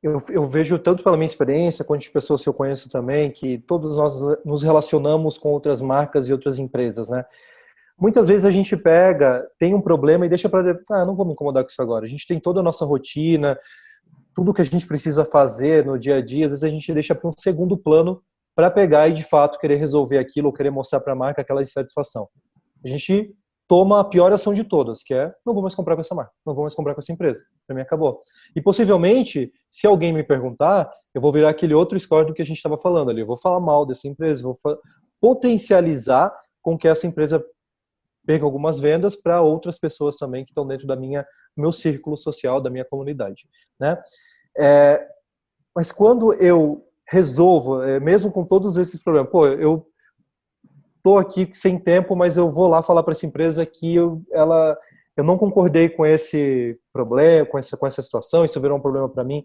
eu vejo tanto pela minha experiência, quanto de pessoas que eu conheço também, que todos nós nos relacionamos com outras marcas e outras empresas, né? Muitas vezes a gente tem um problema e deixa para, não vou me incomodar com isso agora. A gente tem toda a nossa rotina, tudo que a gente precisa fazer no dia a dia, às vezes a gente deixa para um segundo plano para pegar e de fato querer resolver aquilo ou querer mostrar para a marca aquela insatisfação. A gente toma a pior ação de todas, que é, não vou mais comprar com essa marca, não vou mais comprar com essa empresa, para mim acabou. E possivelmente, se alguém me perguntar, eu vou virar aquele outro score do que a gente estava falando ali, eu vou falar mal dessa empresa, vou potencializar com que essa empresa perca algumas vendas para outras pessoas também que estão dentro do meu círculo social, da minha comunidade, né? Mas quando eu resolvo, mesmo com todos esses problemas, eu estou aqui sem tempo, mas eu vou lá falar para essa empresa que eu não concordei com esse problema, com essa situação, isso virou um problema para mim,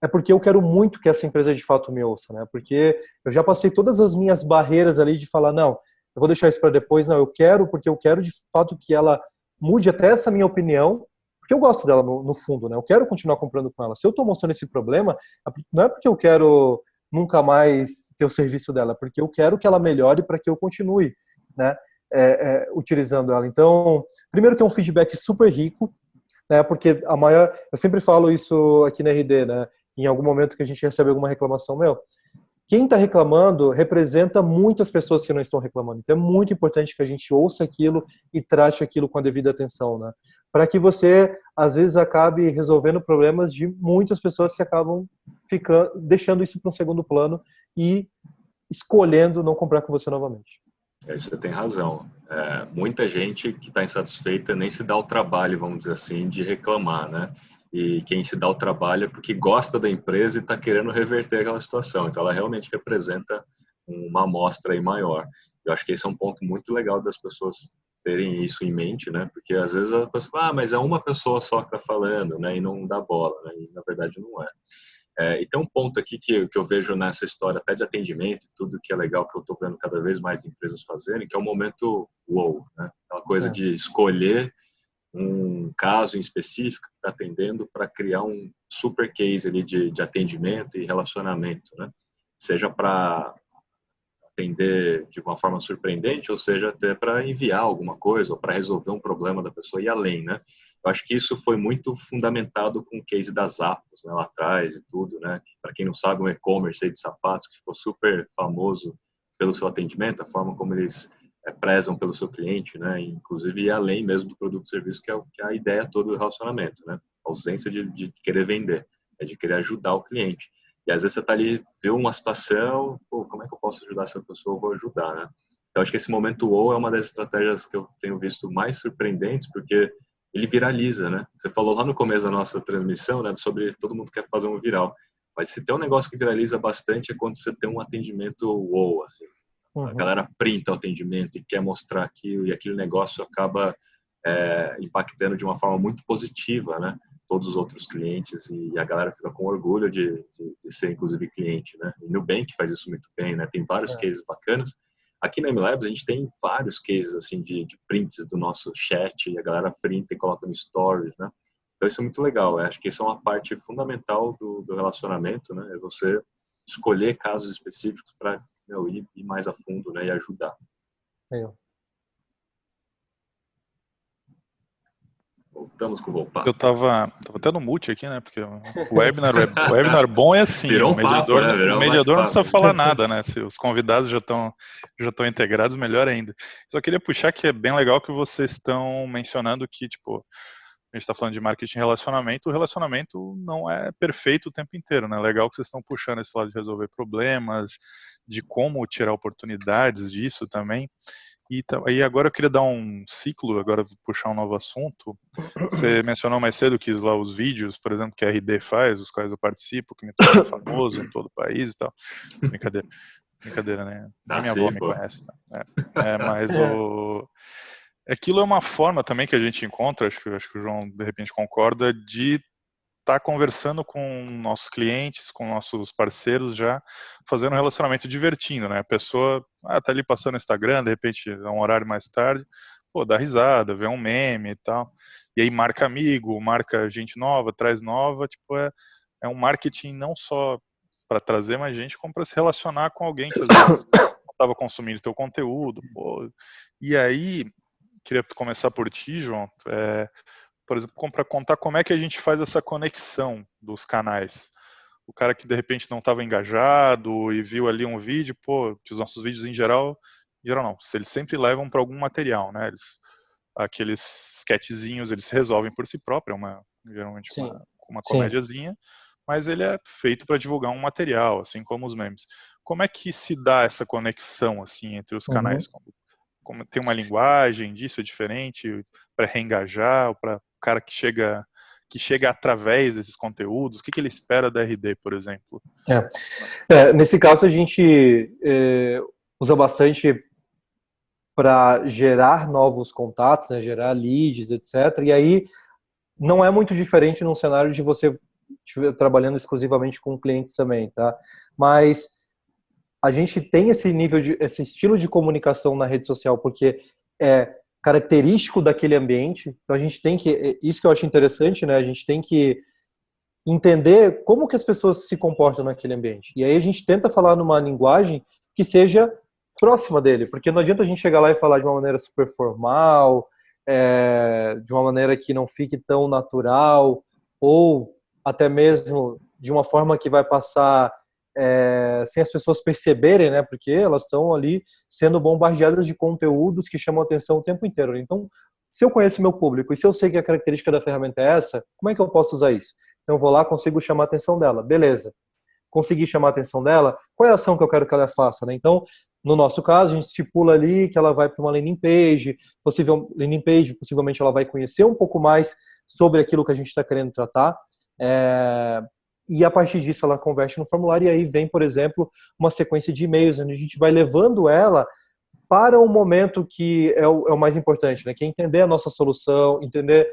é porque eu quero muito que essa empresa de fato me ouça, né? Porque eu já passei todas as minhas barreiras ali de falar, não, eu vou deixar isso para depois, não, porque eu quero de fato que ela mude até essa minha opinião, porque eu gosto dela no fundo, né? Eu quero continuar comprando com ela. Se eu estou mostrando esse problema, não é porque eu quero nunca mais ter o serviço dela, porque eu quero que ela melhore para que eu continue, né, utilizando ela. Então, primeiro que é um feedback super rico, né, porque eu sempre falo isso aqui na RD, né, em algum momento que a gente recebe alguma reclamação, quem está reclamando representa muitas pessoas que não estão reclamando. Então é muito importante que a gente ouça aquilo e trate aquilo com a devida atenção, né? Para que você, às vezes, acabe resolvendo problemas de muitas pessoas que acabam deixando isso para um segundo plano e escolhendo não comprar com você novamente. Você tem razão. Muita gente que está insatisfeita nem se dá o trabalho, vamos dizer assim, de reclamar, né? E quem se dá o trabalho é porque gosta da empresa e está querendo reverter aquela situação. Então, ela realmente representa uma amostra aí maior. Eu acho que esse é um ponto muito legal das pessoas terem isso em mente, né? Porque às vezes a pessoa fala, mas é uma pessoa só que está falando, né? E não dá bola, né? E na verdade não é. E tem um ponto aqui que eu vejo nessa história até de atendimento e tudo que é legal, que eu estou vendo cada vez mais empresas fazerem, que é o momento wow, né? Aquela coisa de escolher um caso em específico que está atendendo para criar um super case ali de atendimento e relacionamento, né? Seja para atender de uma forma surpreendente, ou seja, até para enviar alguma coisa, ou para resolver um problema da pessoa e além, né? Eu acho que isso foi muito fundamentado com o case das Zappos, né, lá atrás e tudo, né? Para quem não sabe, um e-commerce aí de sapatos que ficou super famoso pelo seu atendimento, a forma como eles prezam pelo seu cliente, né? Inclusive ir além mesmo do produto e serviço, que é a ideia toda do relacionamento, né? A ausência de querer vender, de querer ajudar o cliente. E às vezes você está ali, vê uma situação, como é que eu posso ajudar essa pessoa? Eu vou ajudar, né? Então acho que esse momento wow é uma das estratégias que eu tenho visto mais surpreendentes, porque ele viraliza, né? Você falou lá no começo da nossa transmissão, né, sobre todo mundo quer fazer um viral. Mas se tem um negócio que viraliza bastante é quando você tem um atendimento wow, assim. A galera printa o atendimento e quer mostrar aquilo, e aquele negócio acaba impactando de uma forma muito positiva, né? Todos os outros clientes, e a galera fica com orgulho de ser, inclusive, cliente, né? E Nubank faz isso muito bem, né? Tem vários cases bacanas. Aqui na MLabs a gente tem vários cases, assim, de prints do nosso chat, e a galera printa e coloca no stories, né? Então isso é muito legal. Acho que isso é uma parte fundamental do relacionamento, né? É você escolher casos específicos para ir mais a fundo, né, e ajudar. Voltamos com o Volpato. Eu tava até no mute aqui, né? Porque o webinar bom é assim. Virou o mediador, papo, né? o mediador não precisa falar nada, né? Se os convidados já estão integrados, melhor ainda. Só queria puxar que é bem legal que vocês estão mencionando que, tipo, a gente está falando de marketing e relacionamento, o relacionamento não é perfeito o tempo inteiro, né? Legal que vocês estão puxando esse lado de resolver problemas, de como tirar oportunidades disso também. E agora eu queria dar um ciclo, agora vou puxar um novo assunto. Você mencionou mais cedo que lá os vídeos, por exemplo, que a RD faz, os quais eu participo, que me torna famoso em todo o país e tal. Brincadeira, né? Nem minha avó me conhece. Né? Mas aquilo é uma forma também que a gente encontra, acho que o João de repente concorda, de estar conversando com nossos clientes, com nossos parceiros já, fazendo um relacionamento divertindo, né? A pessoa tá ali passando no Instagram, de repente é um horário mais tarde, dá risada, vê um meme e tal. E aí marca amigo, marca gente nova, traz nova, tipo, é um marketing não só para trazer mais gente, como para se relacionar com alguém que às vezes não estava consumindo teu conteúdo. E aí, queria começar por ti, João, por exemplo, para contar como é que a gente faz essa conexão dos canais. O cara que de repente não estava engajado e viu ali um vídeo, que os nossos vídeos em geral não, eles sempre levam para algum material, né? Aqueles sketchzinhos, eles se resolvem por si próprios, geralmente uma comédiazinha, mas ele é feito para divulgar um material, assim como os memes. Como é que se dá essa conexão assim entre os canais? Como tem uma linguagem disso diferente para reengajar, para o cara que chega através desses conteúdos? O que ele espera da RD, por exemplo? Nesse caso, a gente usa bastante para gerar novos contatos, né, gerar leads, etc. E aí não é muito diferente num cenário de você estiver trabalhando exclusivamente com clientes também, tá? Mas a gente tem esse estilo de comunicação na rede social porque é característico daquele ambiente. Então a gente tem que, isso que eu acho interessante, né? A gente tem que entender como que as pessoas se comportam naquele ambiente. E aí a gente tenta falar numa linguagem que seja próxima dele, porque não adianta a gente chegar lá e falar de uma maneira super formal, de uma maneira que não fique tão natural, ou até mesmo de uma forma que vai passar sem as pessoas perceberem, né? Porque elas estão ali sendo bombardeadas de conteúdos que chamam a atenção o tempo inteiro. Então, se eu conheço meu público e se eu sei que a característica da ferramenta é essa, como é que eu posso usar isso? Então, eu vou lá, consigo chamar a atenção dela. Beleza. Consegui chamar a atenção dela, qual é a ação que eu quero que ela faça, né? Então, no nosso caso, a gente estipula ali que ela vai para uma landing page, possivelmente ela vai conhecer um pouco mais sobre aquilo que a gente está querendo tratar, e a partir disso ela converte no formulário e aí vem, por exemplo, uma sequência de e-mails onde a gente vai levando ela para um momento que é o mais importante, né? Que é entender a nossa solução, entender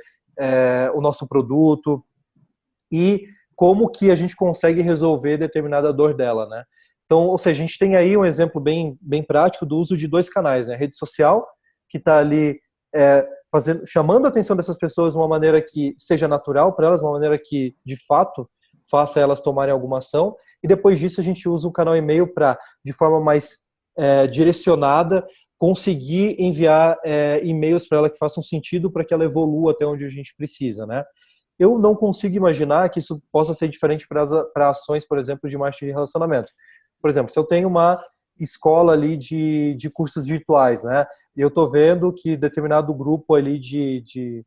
o nosso produto e como que a gente consegue resolver determinada dor dela, né? Então, ou seja, a gente tem aí um exemplo bem prático do uso de 2 canais, né? A rede social, que está ali chamando a atenção dessas pessoas de uma maneira que seja natural para elas, uma maneira que, de fato, faça elas tomarem alguma ação, e depois disso a gente usa o canal e-mail para, de forma mais direcionada, conseguir enviar e-mails para ela que façam sentido para que ela evolua até onde a gente precisa, né? Eu não consigo imaginar que isso possa ser diferente para ações, por exemplo, de marketing de relacionamento. Por exemplo, se eu tenho uma escola ali de cursos virtuais, né? E eu estou vendo que determinado grupo ali de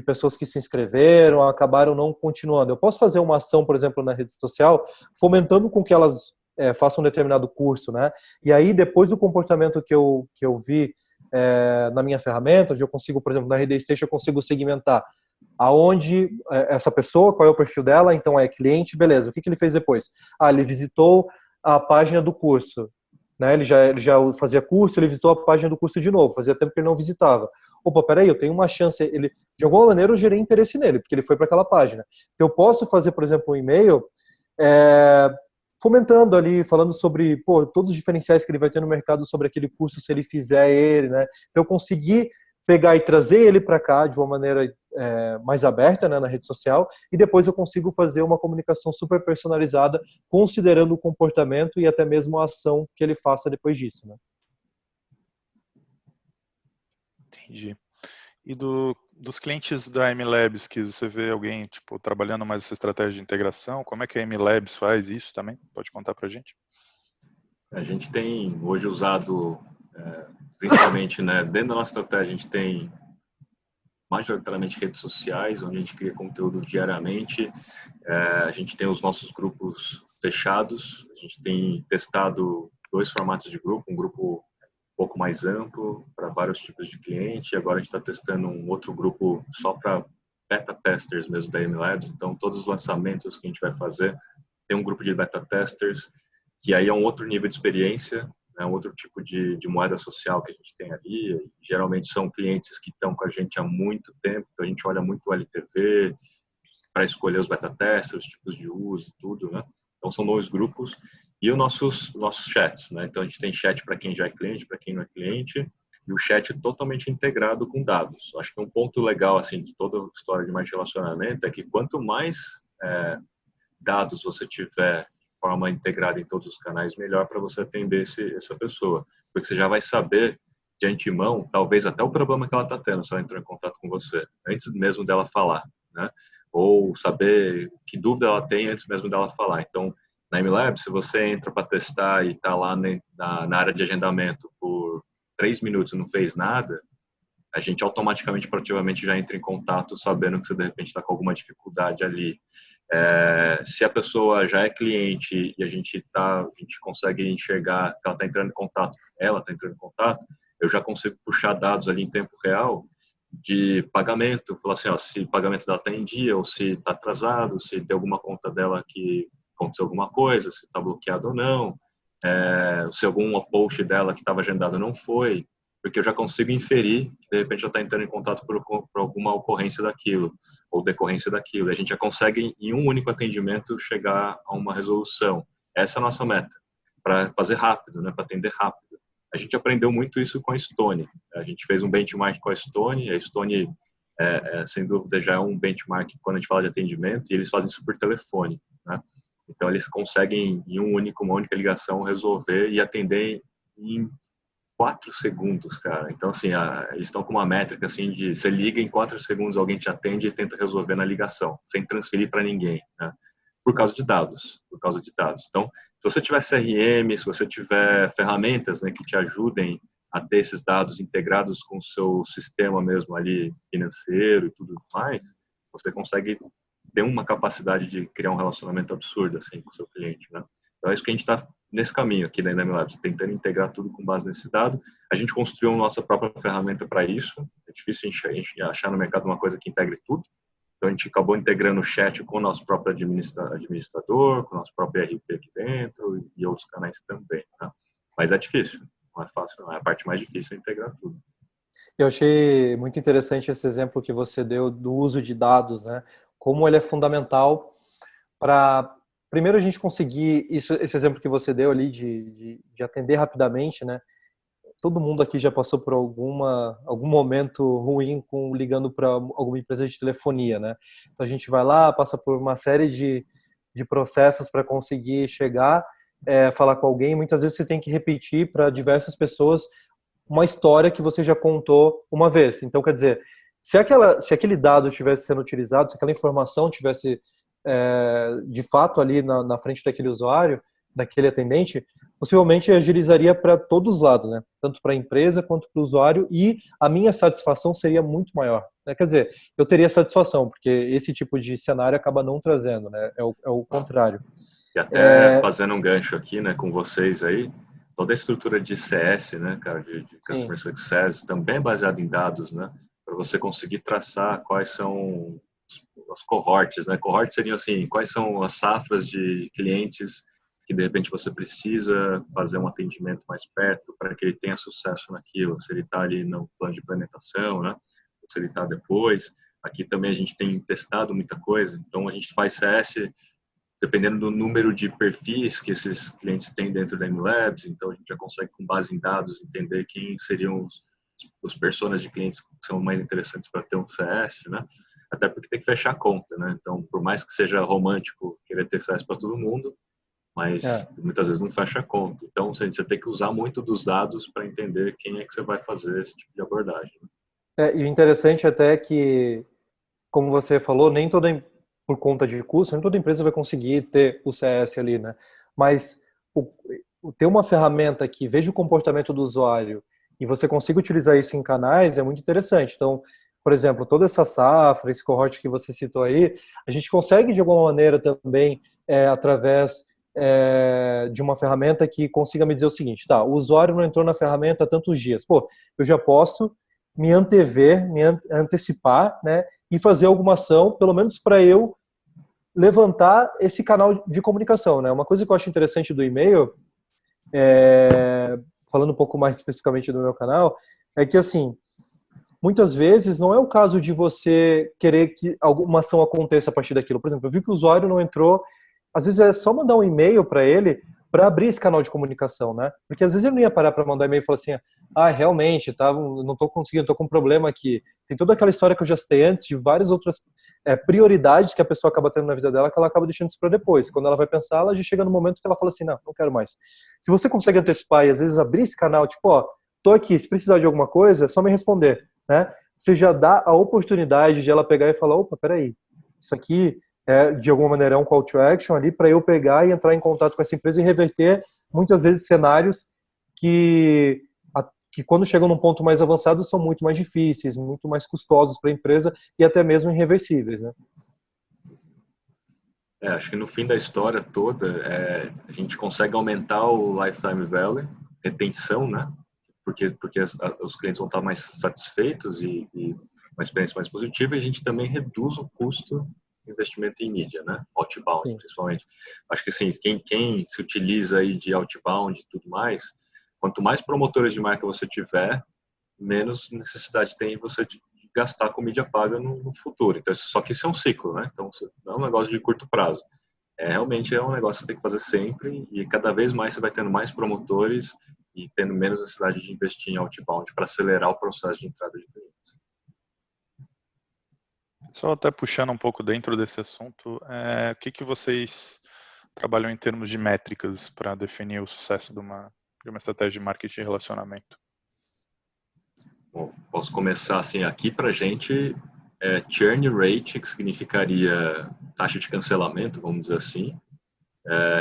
pessoas que se inscreveram acabaram não continuando. Eu posso fazer uma ação, por exemplo, na rede social, fomentando com que elas façam um determinado curso, né? E aí, depois do comportamento que eu vi na minha ferramenta, onde eu consigo, por exemplo, na RD Station, eu consigo segmentar aonde essa pessoa, qual é o perfil dela, então é cliente, beleza. O que ele fez depois? Ele visitou a página do curso, né? Ele já fazia curso, ele visitou a página do curso de novo, fazia tempo que ele não visitava. Opa, peraí, eu tenho uma chance, de alguma maneira eu gerei interesse nele, porque ele foi para aquela página. Então eu posso fazer, por exemplo, um e-mail fomentando ali, falando sobre todos os diferenciais que ele vai ter no mercado sobre aquele curso se ele fizer ele, né? Então eu consegui pegar e trazer ele para cá de uma maneira mais aberta, né, na rede social, e depois eu consigo fazer uma comunicação super personalizada, considerando o comportamento e até mesmo a ação que ele faça depois disso, né? Entendi. E dos clientes da MLabs, que você vê alguém trabalhando mais essa estratégia de integração, como é que a MLabs faz isso também? Pode contar para a gente? A gente tem hoje usado, principalmente, né, dentro da nossa estratégia, a gente tem majoritariamente redes sociais, onde a gente cria conteúdo diariamente. A gente tem os nossos grupos fechados. A gente tem testado 2 formatos de grupo, um grupo um pouco mais amplo para vários tipos de cliente. Agora a gente está testando um outro grupo só para beta testers mesmo da MLabs. Então, todos os lançamentos que a gente vai fazer tem um grupo de beta testers, que aí é um outro nível de experiência, né, um outro tipo de moeda social que a gente tem ali. Geralmente são clientes que estão com a gente há muito tempo, então a gente olha muito o LTV para escolher os beta testers, os tipos de uso e tudo, né? Então são 2 grupos e os nossos chats, né? Então a gente tem chat para quem já é cliente, para quem não é cliente, e o chat totalmente integrado com dados. Acho que um ponto legal assim de toda a história de mais relacionamento é que quanto mais dados você tiver de forma integrada em todos os canais, melhor para você atender essa pessoa, porque você já vai saber de antemão, talvez até o problema que ela está tendo, se ela entrou em contato com você, antes mesmo dela falar, né? Ou saber que dúvida ela tem antes mesmo dela falar. Então, na MLabs, se você entra para testar e está lá na área de agendamento por 3 minutos e não fez nada, a gente automaticamente, proativamente, já entra em contato sabendo que você, de repente, está com alguma dificuldade ali. Se a pessoa já é cliente e a gente consegue enxergar que ela está entrando em contato, eu já consigo puxar dados ali em tempo real de pagamento, falar assim, ó, se o pagamento dela está em dia ou se está atrasado, se tem alguma conta dela que aconteceu alguma coisa, se está bloqueado ou não, se algum post dela que estava agendado não foi, porque eu já consigo inferir que de repente ela está entrando em contato por alguma ocorrência daquilo ou decorrência daquilo. A gente já consegue em um único atendimento chegar a uma resolução. Essa é a nossa meta, para fazer rápido, né, para atender rápido. A gente aprendeu muito isso com a Stone. A gente fez um benchmark com a Stone. A Stone, sem dúvida, já é um benchmark quando a gente fala de atendimento, e eles fazem isso por telefone, né? Então, eles conseguem, em uma única ligação, resolver e atender em 4 segundos, cara. Então, assim, eles estão com uma métrica, assim, de você liga em 4 segundos, alguém te atende e tenta resolver na ligação, sem transferir para ninguém, né? Por causa de dados. Então, se você tiver CRM, se você tiver ferramentas, né, que te ajudem a ter esses dados integrados com o seu sistema mesmo ali financeiro e tudo mais, você consegue ter uma capacidade de criar um relacionamento absurdo assim com o seu cliente, né? Então é isso que a gente está nesse caminho aqui da MLabs, tentando integrar tudo com base nesse dado. A gente construiu a nossa própria ferramenta para isso. É difícil a gente achar no mercado uma coisa que integre tudo. Então, a gente acabou integrando o chat com o nosso próprio administrador, com o nosso próprio ERP aqui dentro e outros canais também, tá? Mas é difícil, não é fácil, não. É a parte mais difícil é integrar tudo. Eu achei muito interessante esse exemplo que você deu do uso de dados, né? Como ele é fundamental para, primeiro, a gente conseguir, esse exemplo que você deu ali de atender rapidamente, né? Todo mundo aqui já passou por algum momento ruim ligando para alguma empresa de telefonia, né? Então a gente vai lá, passa por uma série de processos para conseguir chegar, falar com alguém. Muitas vezes você tem que repetir para diversas pessoas uma história que você já contou uma vez. Então, quer dizer, se aquele dado estivesse sendo utilizado, se aquela informação tivesse de fato ali na frente daquele usuário, daquele atendente, possivelmente agilizaria para todos os lados, né? Tanto para a empresa quanto para o usuário, e a minha satisfação seria muito maior, né? Quer dizer, eu teria satisfação, porque esse tipo de cenário acaba não trazendo, né? É o contrário. E até fazendo um gancho aqui, né, com vocês aí, toda a estrutura de CS, né, cara, de Customer Success, também é baseada em dados, né? Para você conseguir traçar quais são as cohorts, né? Cohorts seriam assim, quais são as safras de clientes que de repente você precisa fazer um atendimento mais perto para que ele tenha sucesso naquilo, se ele está ali no plano de implementação, né? Ou se ele está depois. Aqui também a gente tem testado muita coisa, então a gente faz CS dependendo do número de perfis que esses clientes têm dentro da MLabs, então a gente já consegue, com base em dados, entender quem seriam os personas de clientes que são mais interessantes para ter um CS, né? Até porque tem que fechar a conta, né? Então, por mais que seja romântico querer ter CS para todo mundo, mas muitas vezes não fecha a conta. Então, você tem que usar muito dos dados para entender quem é que você vai fazer esse tipo de abordagem. E o interessante até é que, como você falou, nem por conta de custo, nem toda empresa vai conseguir ter o CS ali, né? Mas ter uma ferramenta que veja o comportamento do usuário e você consiga utilizar isso em canais é muito interessante. Então, por exemplo, toda essa safra, esse cohort que você citou aí, a gente consegue de alguma maneira também, através de uma ferramenta que consiga me dizer o seguinte, tá, o usuário não entrou na ferramenta há tantos dias. Pô, eu já posso me antever, me antecipar, né, e fazer alguma ação, pelo menos para eu levantar esse canal de comunicação, né? Uma coisa que eu acho interessante do e-mail, falando um pouco mais especificamente do meu canal, é que, assim, muitas vezes não é o caso de você querer que alguma ação aconteça a partir daquilo. Por exemplo, eu vi que o usuário não entrou, às vezes é só mandar um e-mail para ele para abrir esse canal de comunicação, né? Porque às vezes ele não ia parar para mandar e-mail e falar assim, realmente, tá, não estou conseguindo, estou com um problema aqui. Tem toda aquela história que eu já citei antes, de várias outras prioridades que a pessoa acaba tendo na vida dela, que ela acaba deixando isso para depois. Quando ela vai pensar, ela já chega no momento que ela fala assim, não quero mais. Se você consegue antecipar e às vezes abrir esse canal, tipo, tô aqui, se precisar de alguma coisa, é só me responder, né? Você já dá a oportunidade de ela pegar e falar, opa, peraí, isso aqui de alguma maneira é um call to action ali para eu pegar e entrar em contato com essa empresa e reverter muitas vezes cenários que quando chegam num ponto mais avançado são muito mais difíceis, muito mais custosos para a empresa e até mesmo irreversíveis, né? Acho que no fim da história toda, a gente consegue aumentar o lifetime value, retenção, né? Porque os clientes vão estar mais satisfeitos e uma experiência mais positiva, e a gente também reduz o custo de investimento em mídia, né? Outbound, sim, principalmente. Acho que assim, quem se utiliza aí de outbound e tudo mais, quanto mais promotores de marca você tiver, menos necessidade tem você de gastar com mídia paga no futuro. Então, só que isso é um ciclo, né? Então, não é um negócio de curto prazo. Realmente é um negócio que você tem que fazer sempre, e cada vez mais você vai tendo mais promotores e tendo menos necessidade de investir em outbound para acelerar o processo de entrada de clientes. Só até puxando um pouco dentro desse assunto, o que vocês trabalham em termos de métricas para definir o sucesso de uma estratégia de marketing e relacionamento? Bom, posso começar assim, aqui para a gente, churn rate, que significaria taxa de cancelamento, vamos dizer assim,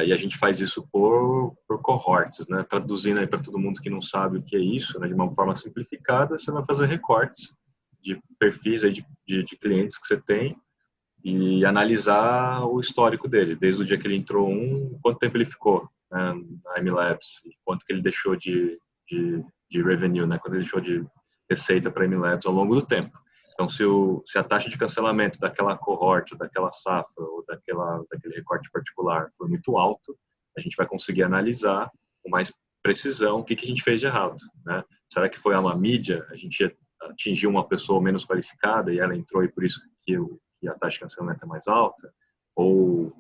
e a gente faz isso por cohorts, né? Traduzindo aí para todo mundo que não sabe o que é isso, né? De uma forma simplificada, você vai fazer recortes de perfis aí de clientes que você tem e analisar o histórico dele, desde o dia que ele entrou quanto tempo ele ficou, né, na MLabs, e quanto que ele deixou de revenue, né? Quanto ele deixou de receita para a MLabs ao longo do tempo. Então, se a taxa de cancelamento daquela cohort, daquela safra, ou daquele recorte particular for muito alto, a gente vai conseguir analisar com mais precisão o que a gente fez de errado, né? Será que foi uma mídia? A gente atingiu uma pessoa menos qualificada e ela entrou e por isso que a taxa de cancelamento é mais alta? Ou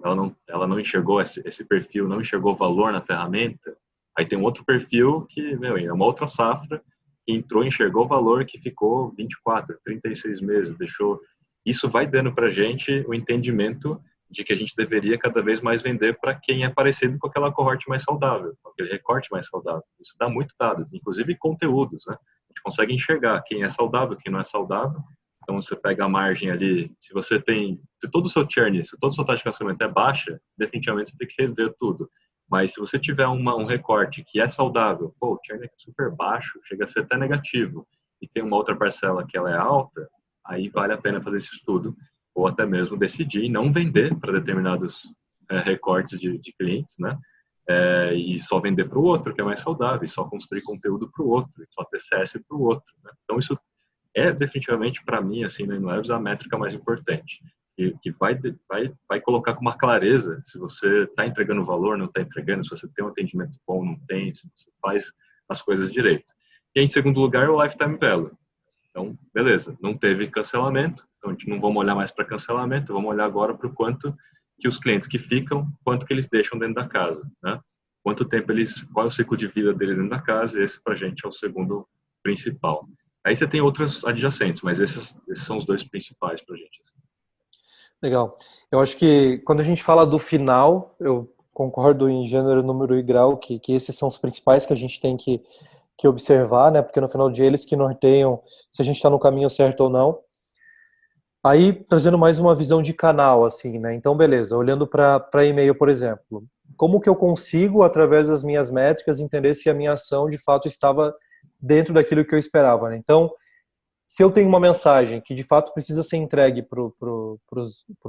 ela não enxergou esse perfil, não enxergou valor na ferramenta? Aí tem um outro perfil que, é uma outra safra, que entrou, enxergou valor, que ficou 24, 36 meses, Isso vai dando para a gente o entendimento de que a gente deveria cada vez mais vender para quem é parecido com aquela cohort mais saudável, com aquele recorte mais saudável. Isso dá muito dado, inclusive conteúdos, né? A gente consegue enxergar quem é saudável, quem não é saudável. Então, você pega a margem ali, se todo o seu churn, se todo o seu taxa de cancelamento é baixa, definitivamente você tem que rever tudo. Mas se você tiver um recorte que é saudável, o churn é super baixo, chega a ser até negativo, e tem uma outra parcela que ela é alta, aí vale a pena fazer esse estudo, ou até mesmo decidir não vender para determinados recortes de clientes, né? E só vender para o outro, que é mais saudável, e só construir conteúdo para o outro, e só ter CS para o outro, né? Então, isso é definitivamente, para mim, assim, na MLabs, a métrica mais importante. Que vai colocar com uma clareza se você está entregando valor, não está entregando, se você tem um atendimento bom, não tem, se você faz as coisas direito. E em segundo lugar, o lifetime value. Então, beleza, não teve cancelamento, então a gente não vamos olhar mais para cancelamento, vamos olhar agora para o quanto que os clientes que ficam, quanto que eles deixam dentro da casa, né? Quanto tempo qual é o ciclo de vida deles dentro da casa, esse para a gente é o segundo principal. Aí você tem outros adjacentes, mas esses são os dois principais para a gente. Legal. Eu acho que quando a gente fala do final, eu concordo em gênero, número e grau, que esses são os principais que a gente tem que observar, né? Porque no final do dia eles que norteiam se a gente está no caminho certo ou não. Aí, trazendo mais uma visão de canal, assim, né? Então, beleza, olhando para e-mail, por exemplo. Como que eu consigo, através das minhas métricas, entender se a minha ação, de fato, estava dentro daquilo que eu esperava, né? Então, se eu tenho uma mensagem que de fato precisa ser entregue para o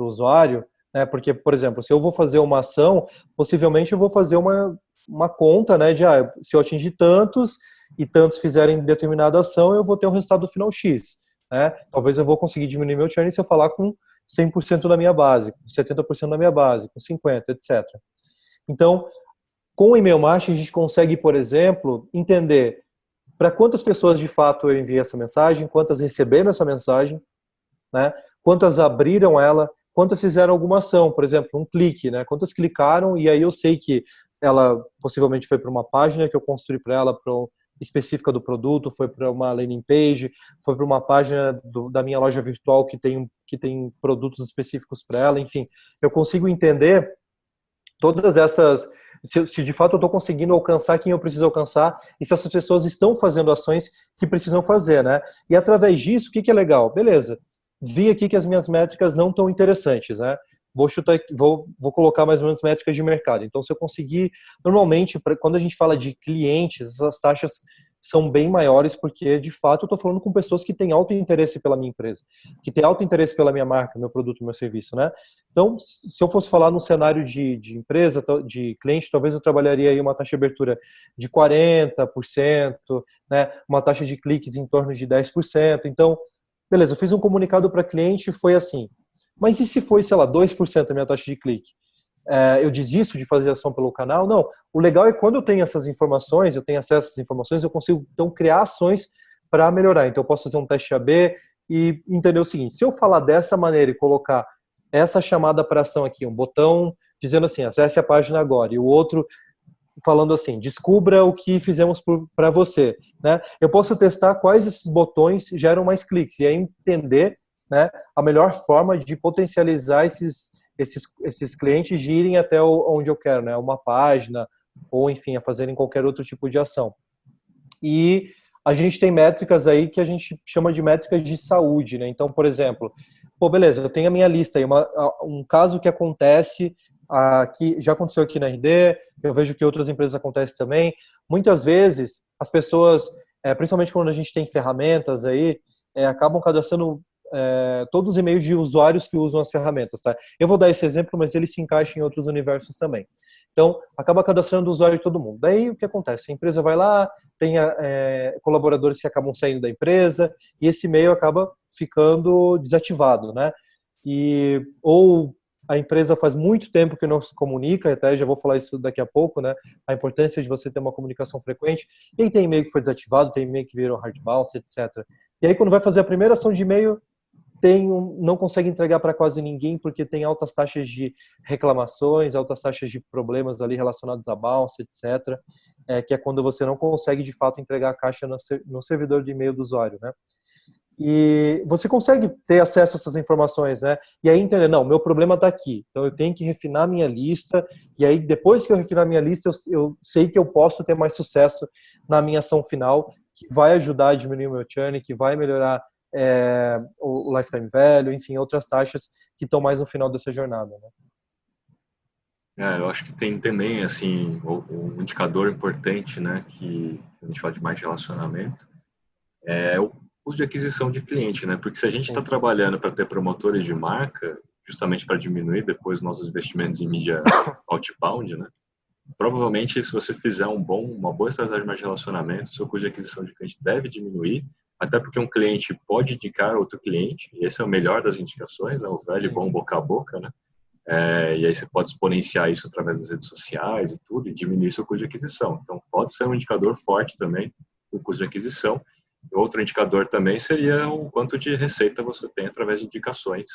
usuário, né? Porque, por exemplo, se eu vou fazer uma ação, possivelmente eu vou fazer uma conta, né, de se eu atingir tantos e tantos fizerem determinada ação, eu vou ter um resultado final X, né? Talvez eu vou conseguir diminuir meu churn se eu falar com 100% da minha base, com 70% da minha base, com 50%, etc. Então, com o e-mail marketing, a gente consegue, por exemplo, entender para quantas pessoas de fato eu enviei essa mensagem, quantas receberam essa mensagem, né? Quantas abriram ela, quantas fizeram alguma ação, por exemplo, um clique, né? Quantas clicaram, e aí eu sei que ela possivelmente foi para uma página que eu construí para ela, específica do produto, foi para uma landing page, foi para uma página da minha loja virtual que tem produtos específicos para ela, enfim, eu consigo entender todas essas, se de fato eu estou conseguindo alcançar quem eu preciso alcançar e se essas pessoas estão fazendo ações que precisam fazer, né? E através disso, o que é legal? Beleza, vi aqui que as minhas métricas não estão interessantes, né? Vou colocar mais ou menos métricas de mercado. Então, se eu conseguir, normalmente, quando a gente fala de clientes, essas taxas são bem maiores, porque, de fato, eu estou falando com pessoas que têm alto interesse pela minha empresa, que têm alto interesse pela minha marca, meu produto, meu serviço, né? Então, se eu fosse falar num cenário de empresa, de cliente, talvez eu trabalharia aí uma taxa de abertura de 40%, né? Uma taxa de cliques em torno de 10%. Então, beleza, eu fiz um comunicado para cliente e foi assim. Mas e se foi, sei lá, 2% a minha taxa de clique? Eu desisto de fazer ação pelo canal? Não. O legal é quando eu tenho essas informações, eu tenho acesso a essas informações, eu consigo, então, criar ações para melhorar. Então, eu posso fazer um teste AB e entender o seguinte, se eu falar dessa maneira e colocar essa chamada para ação aqui, um botão dizendo assim, acesse a página agora, e o outro falando assim, descubra o que fizemos para você, né? Eu posso testar quais esses botões geram mais cliques e aí entender, né, a melhor forma de potencializar esses clientes de irem até onde eu quero, né, uma página ou, enfim, a fazerem qualquer outro tipo de ação. E a gente tem métricas aí que a gente chama de métricas de saúde, né? Então, por exemplo, beleza, eu tenho a minha lista aí, um caso que acontece que já aconteceu aqui na RD, eu vejo que outras empresas acontecem também. Muitas vezes as pessoas, principalmente quando a gente tem ferramentas aí, acabam cadastrando todos os e-mails de usuários que usam as ferramentas, tá? Eu vou dar esse exemplo, mas ele se encaixa em outros universos também. Então, acaba cadastrando o usuário de todo mundo. Daí, o que acontece? A empresa vai lá, tem colaboradores que acabam saindo da empresa e esse e-mail acaba ficando desativado, né? Ou a empresa faz muito tempo que não se comunica, até já vou falar isso daqui a pouco, né? A importância de você ter uma comunicação frequente. E aí tem e-mail que foi desativado, tem e-mail que virou hard bounce, etc. E aí, quando vai fazer a primeira ação de e-mail, não consegue entregar para quase ninguém porque tem altas taxas de reclamações, altas taxas de problemas ali relacionados a bounce, etc. Que é quando você não consegue de fato entregar a caixa no servidor de e-mail do usuário, né? E você consegue ter acesso a essas informações, né? E aí entender, não, meu problema está aqui, então eu tenho que refinar minha lista, e aí depois que eu refinar minha lista, eu sei que eu posso ter mais sucesso na minha ação final, que vai ajudar a diminuir o meu churn, que vai melhorar o lifetime value, enfim, outras taxas que estão mais no final dessa jornada, né? Eu acho que tem também, assim, um indicador importante, né, que a gente fala de mais relacionamento, é o custo de aquisição de cliente, né, porque se a gente está trabalhando para ter promotores de marca, justamente para diminuir depois nossos investimentos em mídia outbound, né, provavelmente se você fizer uma boa estratégia de relacionamento, o seu custo de aquisição de cliente deve diminuir, até porque um cliente pode indicar outro cliente, e esse é o melhor das indicações, né, o velho e bom boca a boca, né? E aí você pode exponenciar isso através das redes sociais e tudo, e diminuir seu custo de aquisição. Então, pode ser um indicador forte também, o custo de aquisição. Outro indicador também seria o quanto de receita você tem através de indicações,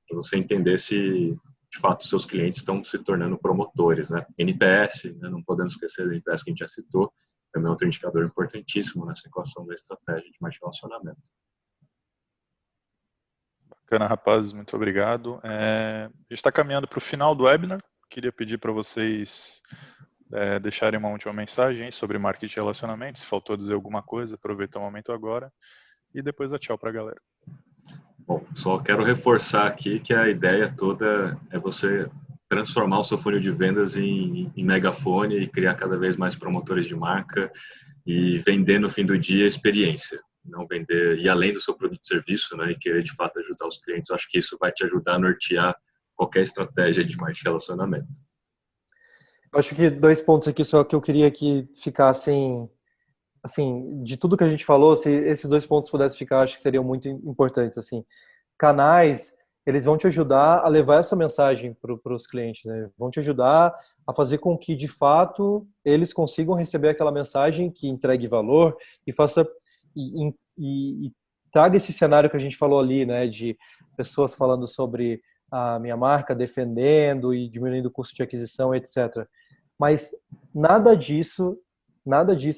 para você entender se, de fato, seus clientes estão se tornando promotores, né? NPS, né? Não podemos esquecer do NPS que a gente já citou, também é outro indicador importantíssimo nessa equação da estratégia de mais relacionamento. Bacana, rapazes, muito obrigado. A gente está caminhando para o final do webinar. Queria pedir para vocês deixarem uma última mensagem sobre marketing e relacionamento. Se faltou dizer alguma coisa, aproveita o momento agora. E depois dá tchau para a galera. Bom, só quero reforçar aqui que a ideia toda é você transformar o seu funil de vendas em megafone e criar cada vez mais promotores de marca e vender no fim do dia experiência. Não vender, e além do seu produto e serviço, né, e querer de fato ajudar os clientes. Eu acho que isso vai te ajudar a nortear qualquer estratégia de marketing de relacionamento. Eu acho que 2 pontos aqui só que eu queria que ficassem, assim, de tudo que a gente falou, se esses 2 pontos pudessem ficar, acho que seriam muito importantes, assim. Canais, eles vão te ajudar a levar essa mensagem para os clientes, né? Vão te ajudar a fazer com que, de fato, eles consigam receber aquela mensagem que entregue valor e faça e traga esse cenário que a gente falou ali, né? De pessoas falando sobre a minha marca, defendendo e diminuindo o custo de aquisição, etc. Mas nada disso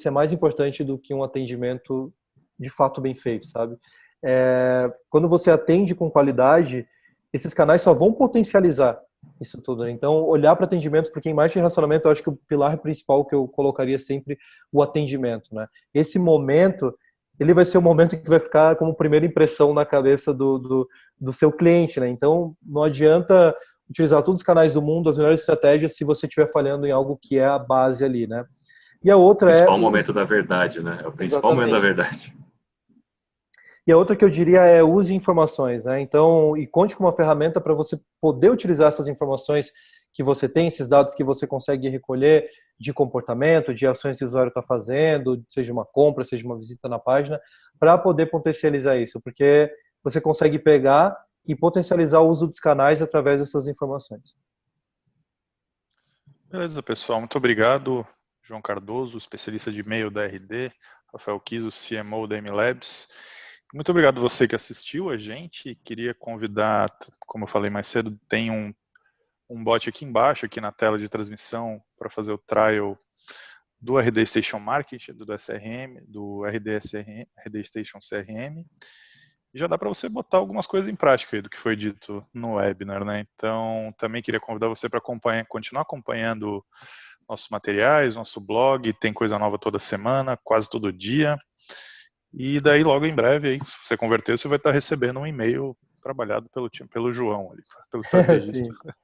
é mais importante do que um atendimento de fato bem feito, sabe? Quando você atende com qualidade, esses canais só vão potencializar isso tudo, né? Então, olhar para atendimento, porque em marketing de relacionamento, eu acho que o pilar principal que eu colocaria sempre o atendimento, né? Esse momento, ele vai ser o momento que vai ficar como primeira impressão na cabeça do seu cliente, né? Então, não adianta utilizar todos os canais do mundo, as melhores estratégias, se você estiver falhando em algo que é a base ali, né? E a outra o principal momento da verdade, né? É o principal momento da verdade. E a outra que eu diria é use informações, né? Então, e conte com uma ferramenta para você poder utilizar essas informações que você tem, esses dados que você consegue recolher de comportamento, de ações que o usuário está fazendo, seja uma compra, seja uma visita na página, para poder potencializar isso, porque você consegue pegar e potencializar o uso dos canais através dessas informações. Beleza, pessoal. Muito obrigado. João Cardoso, especialista de e-mail da RD, Rafael Kiso, CMO da MLabs. Muito obrigado a você que assistiu a gente. Queria convidar, como eu falei mais cedo, tem um bot aqui embaixo, aqui na tela de transmissão, para fazer o trial do RD Station Marketing, do SRM, do RD Station CRM. E já dá para você botar algumas coisas em prática aí do que foi dito no webinar, né? Então, também queria convidar você para continuar acompanhando nossos materiais, nosso blog, tem coisa nova toda semana, quase todo dia. E daí, logo em breve, aí, se você converter, você vai estar recebendo um e-mail trabalhado pelo João, ali, pelo estrategista.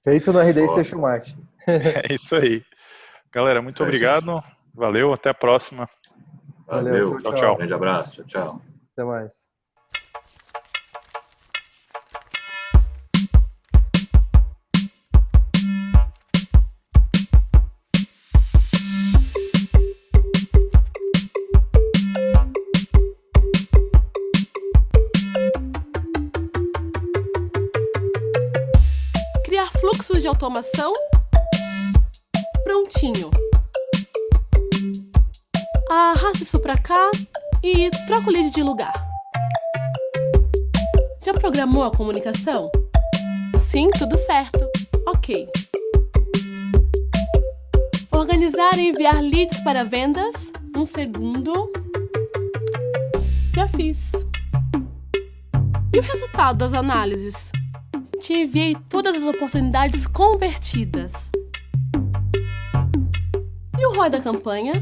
Feito no RD Station Marketing. É isso aí. Galera, muito obrigado. Gente. Valeu, até a próxima. Valeu. Tchau. Grande abraço. Tchau. Até mais. Criar fluxos de automação? Prontinho. Arrasta isso pra cá e troca o lead de lugar. Já programou a comunicação? Sim, tudo certo. Ok. Organizar e enviar leads para vendas? Um segundo. Já fiz. E o resultado das análises? Te enviei todas as oportunidades convertidas. E o ROI da campanha?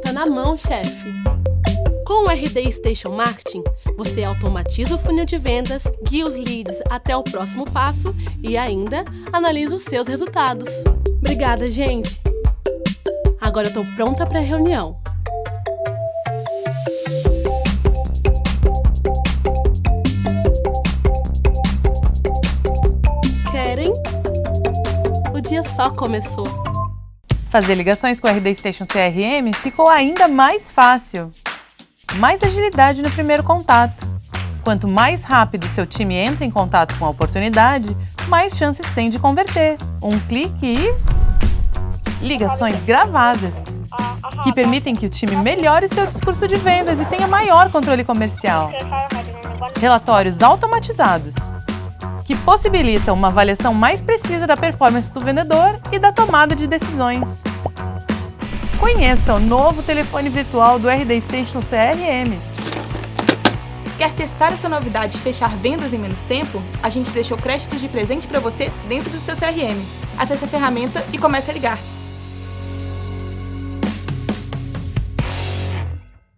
Tá na mão, chefe. Com o RD Station Marketing, você automatiza o funil de vendas, guia os leads até o próximo passo e ainda analisa os seus resultados. Obrigada, gente! Agora eu tô pronta para a reunião. O dia só começou. Fazer ligações com o RD Station CRM ficou ainda mais fácil. Mais agilidade no primeiro contato. Quanto mais rápido seu time entra em contato com a oportunidade, mais chances tem de converter. Um clique e ligações gravadas, que permitem que o time melhore seu discurso de vendas e tenha maior controle comercial. Relatórios automatizados, que possibilitam uma avaliação mais precisa da performance do vendedor e da tomada de decisões. Conheça o novo telefone virtual do RD Station CRM. Quer testar essa novidade e fechar vendas em menos tempo? A gente deixou créditos de presente para você dentro do seu CRM. Acesse a ferramenta e comece a ligar.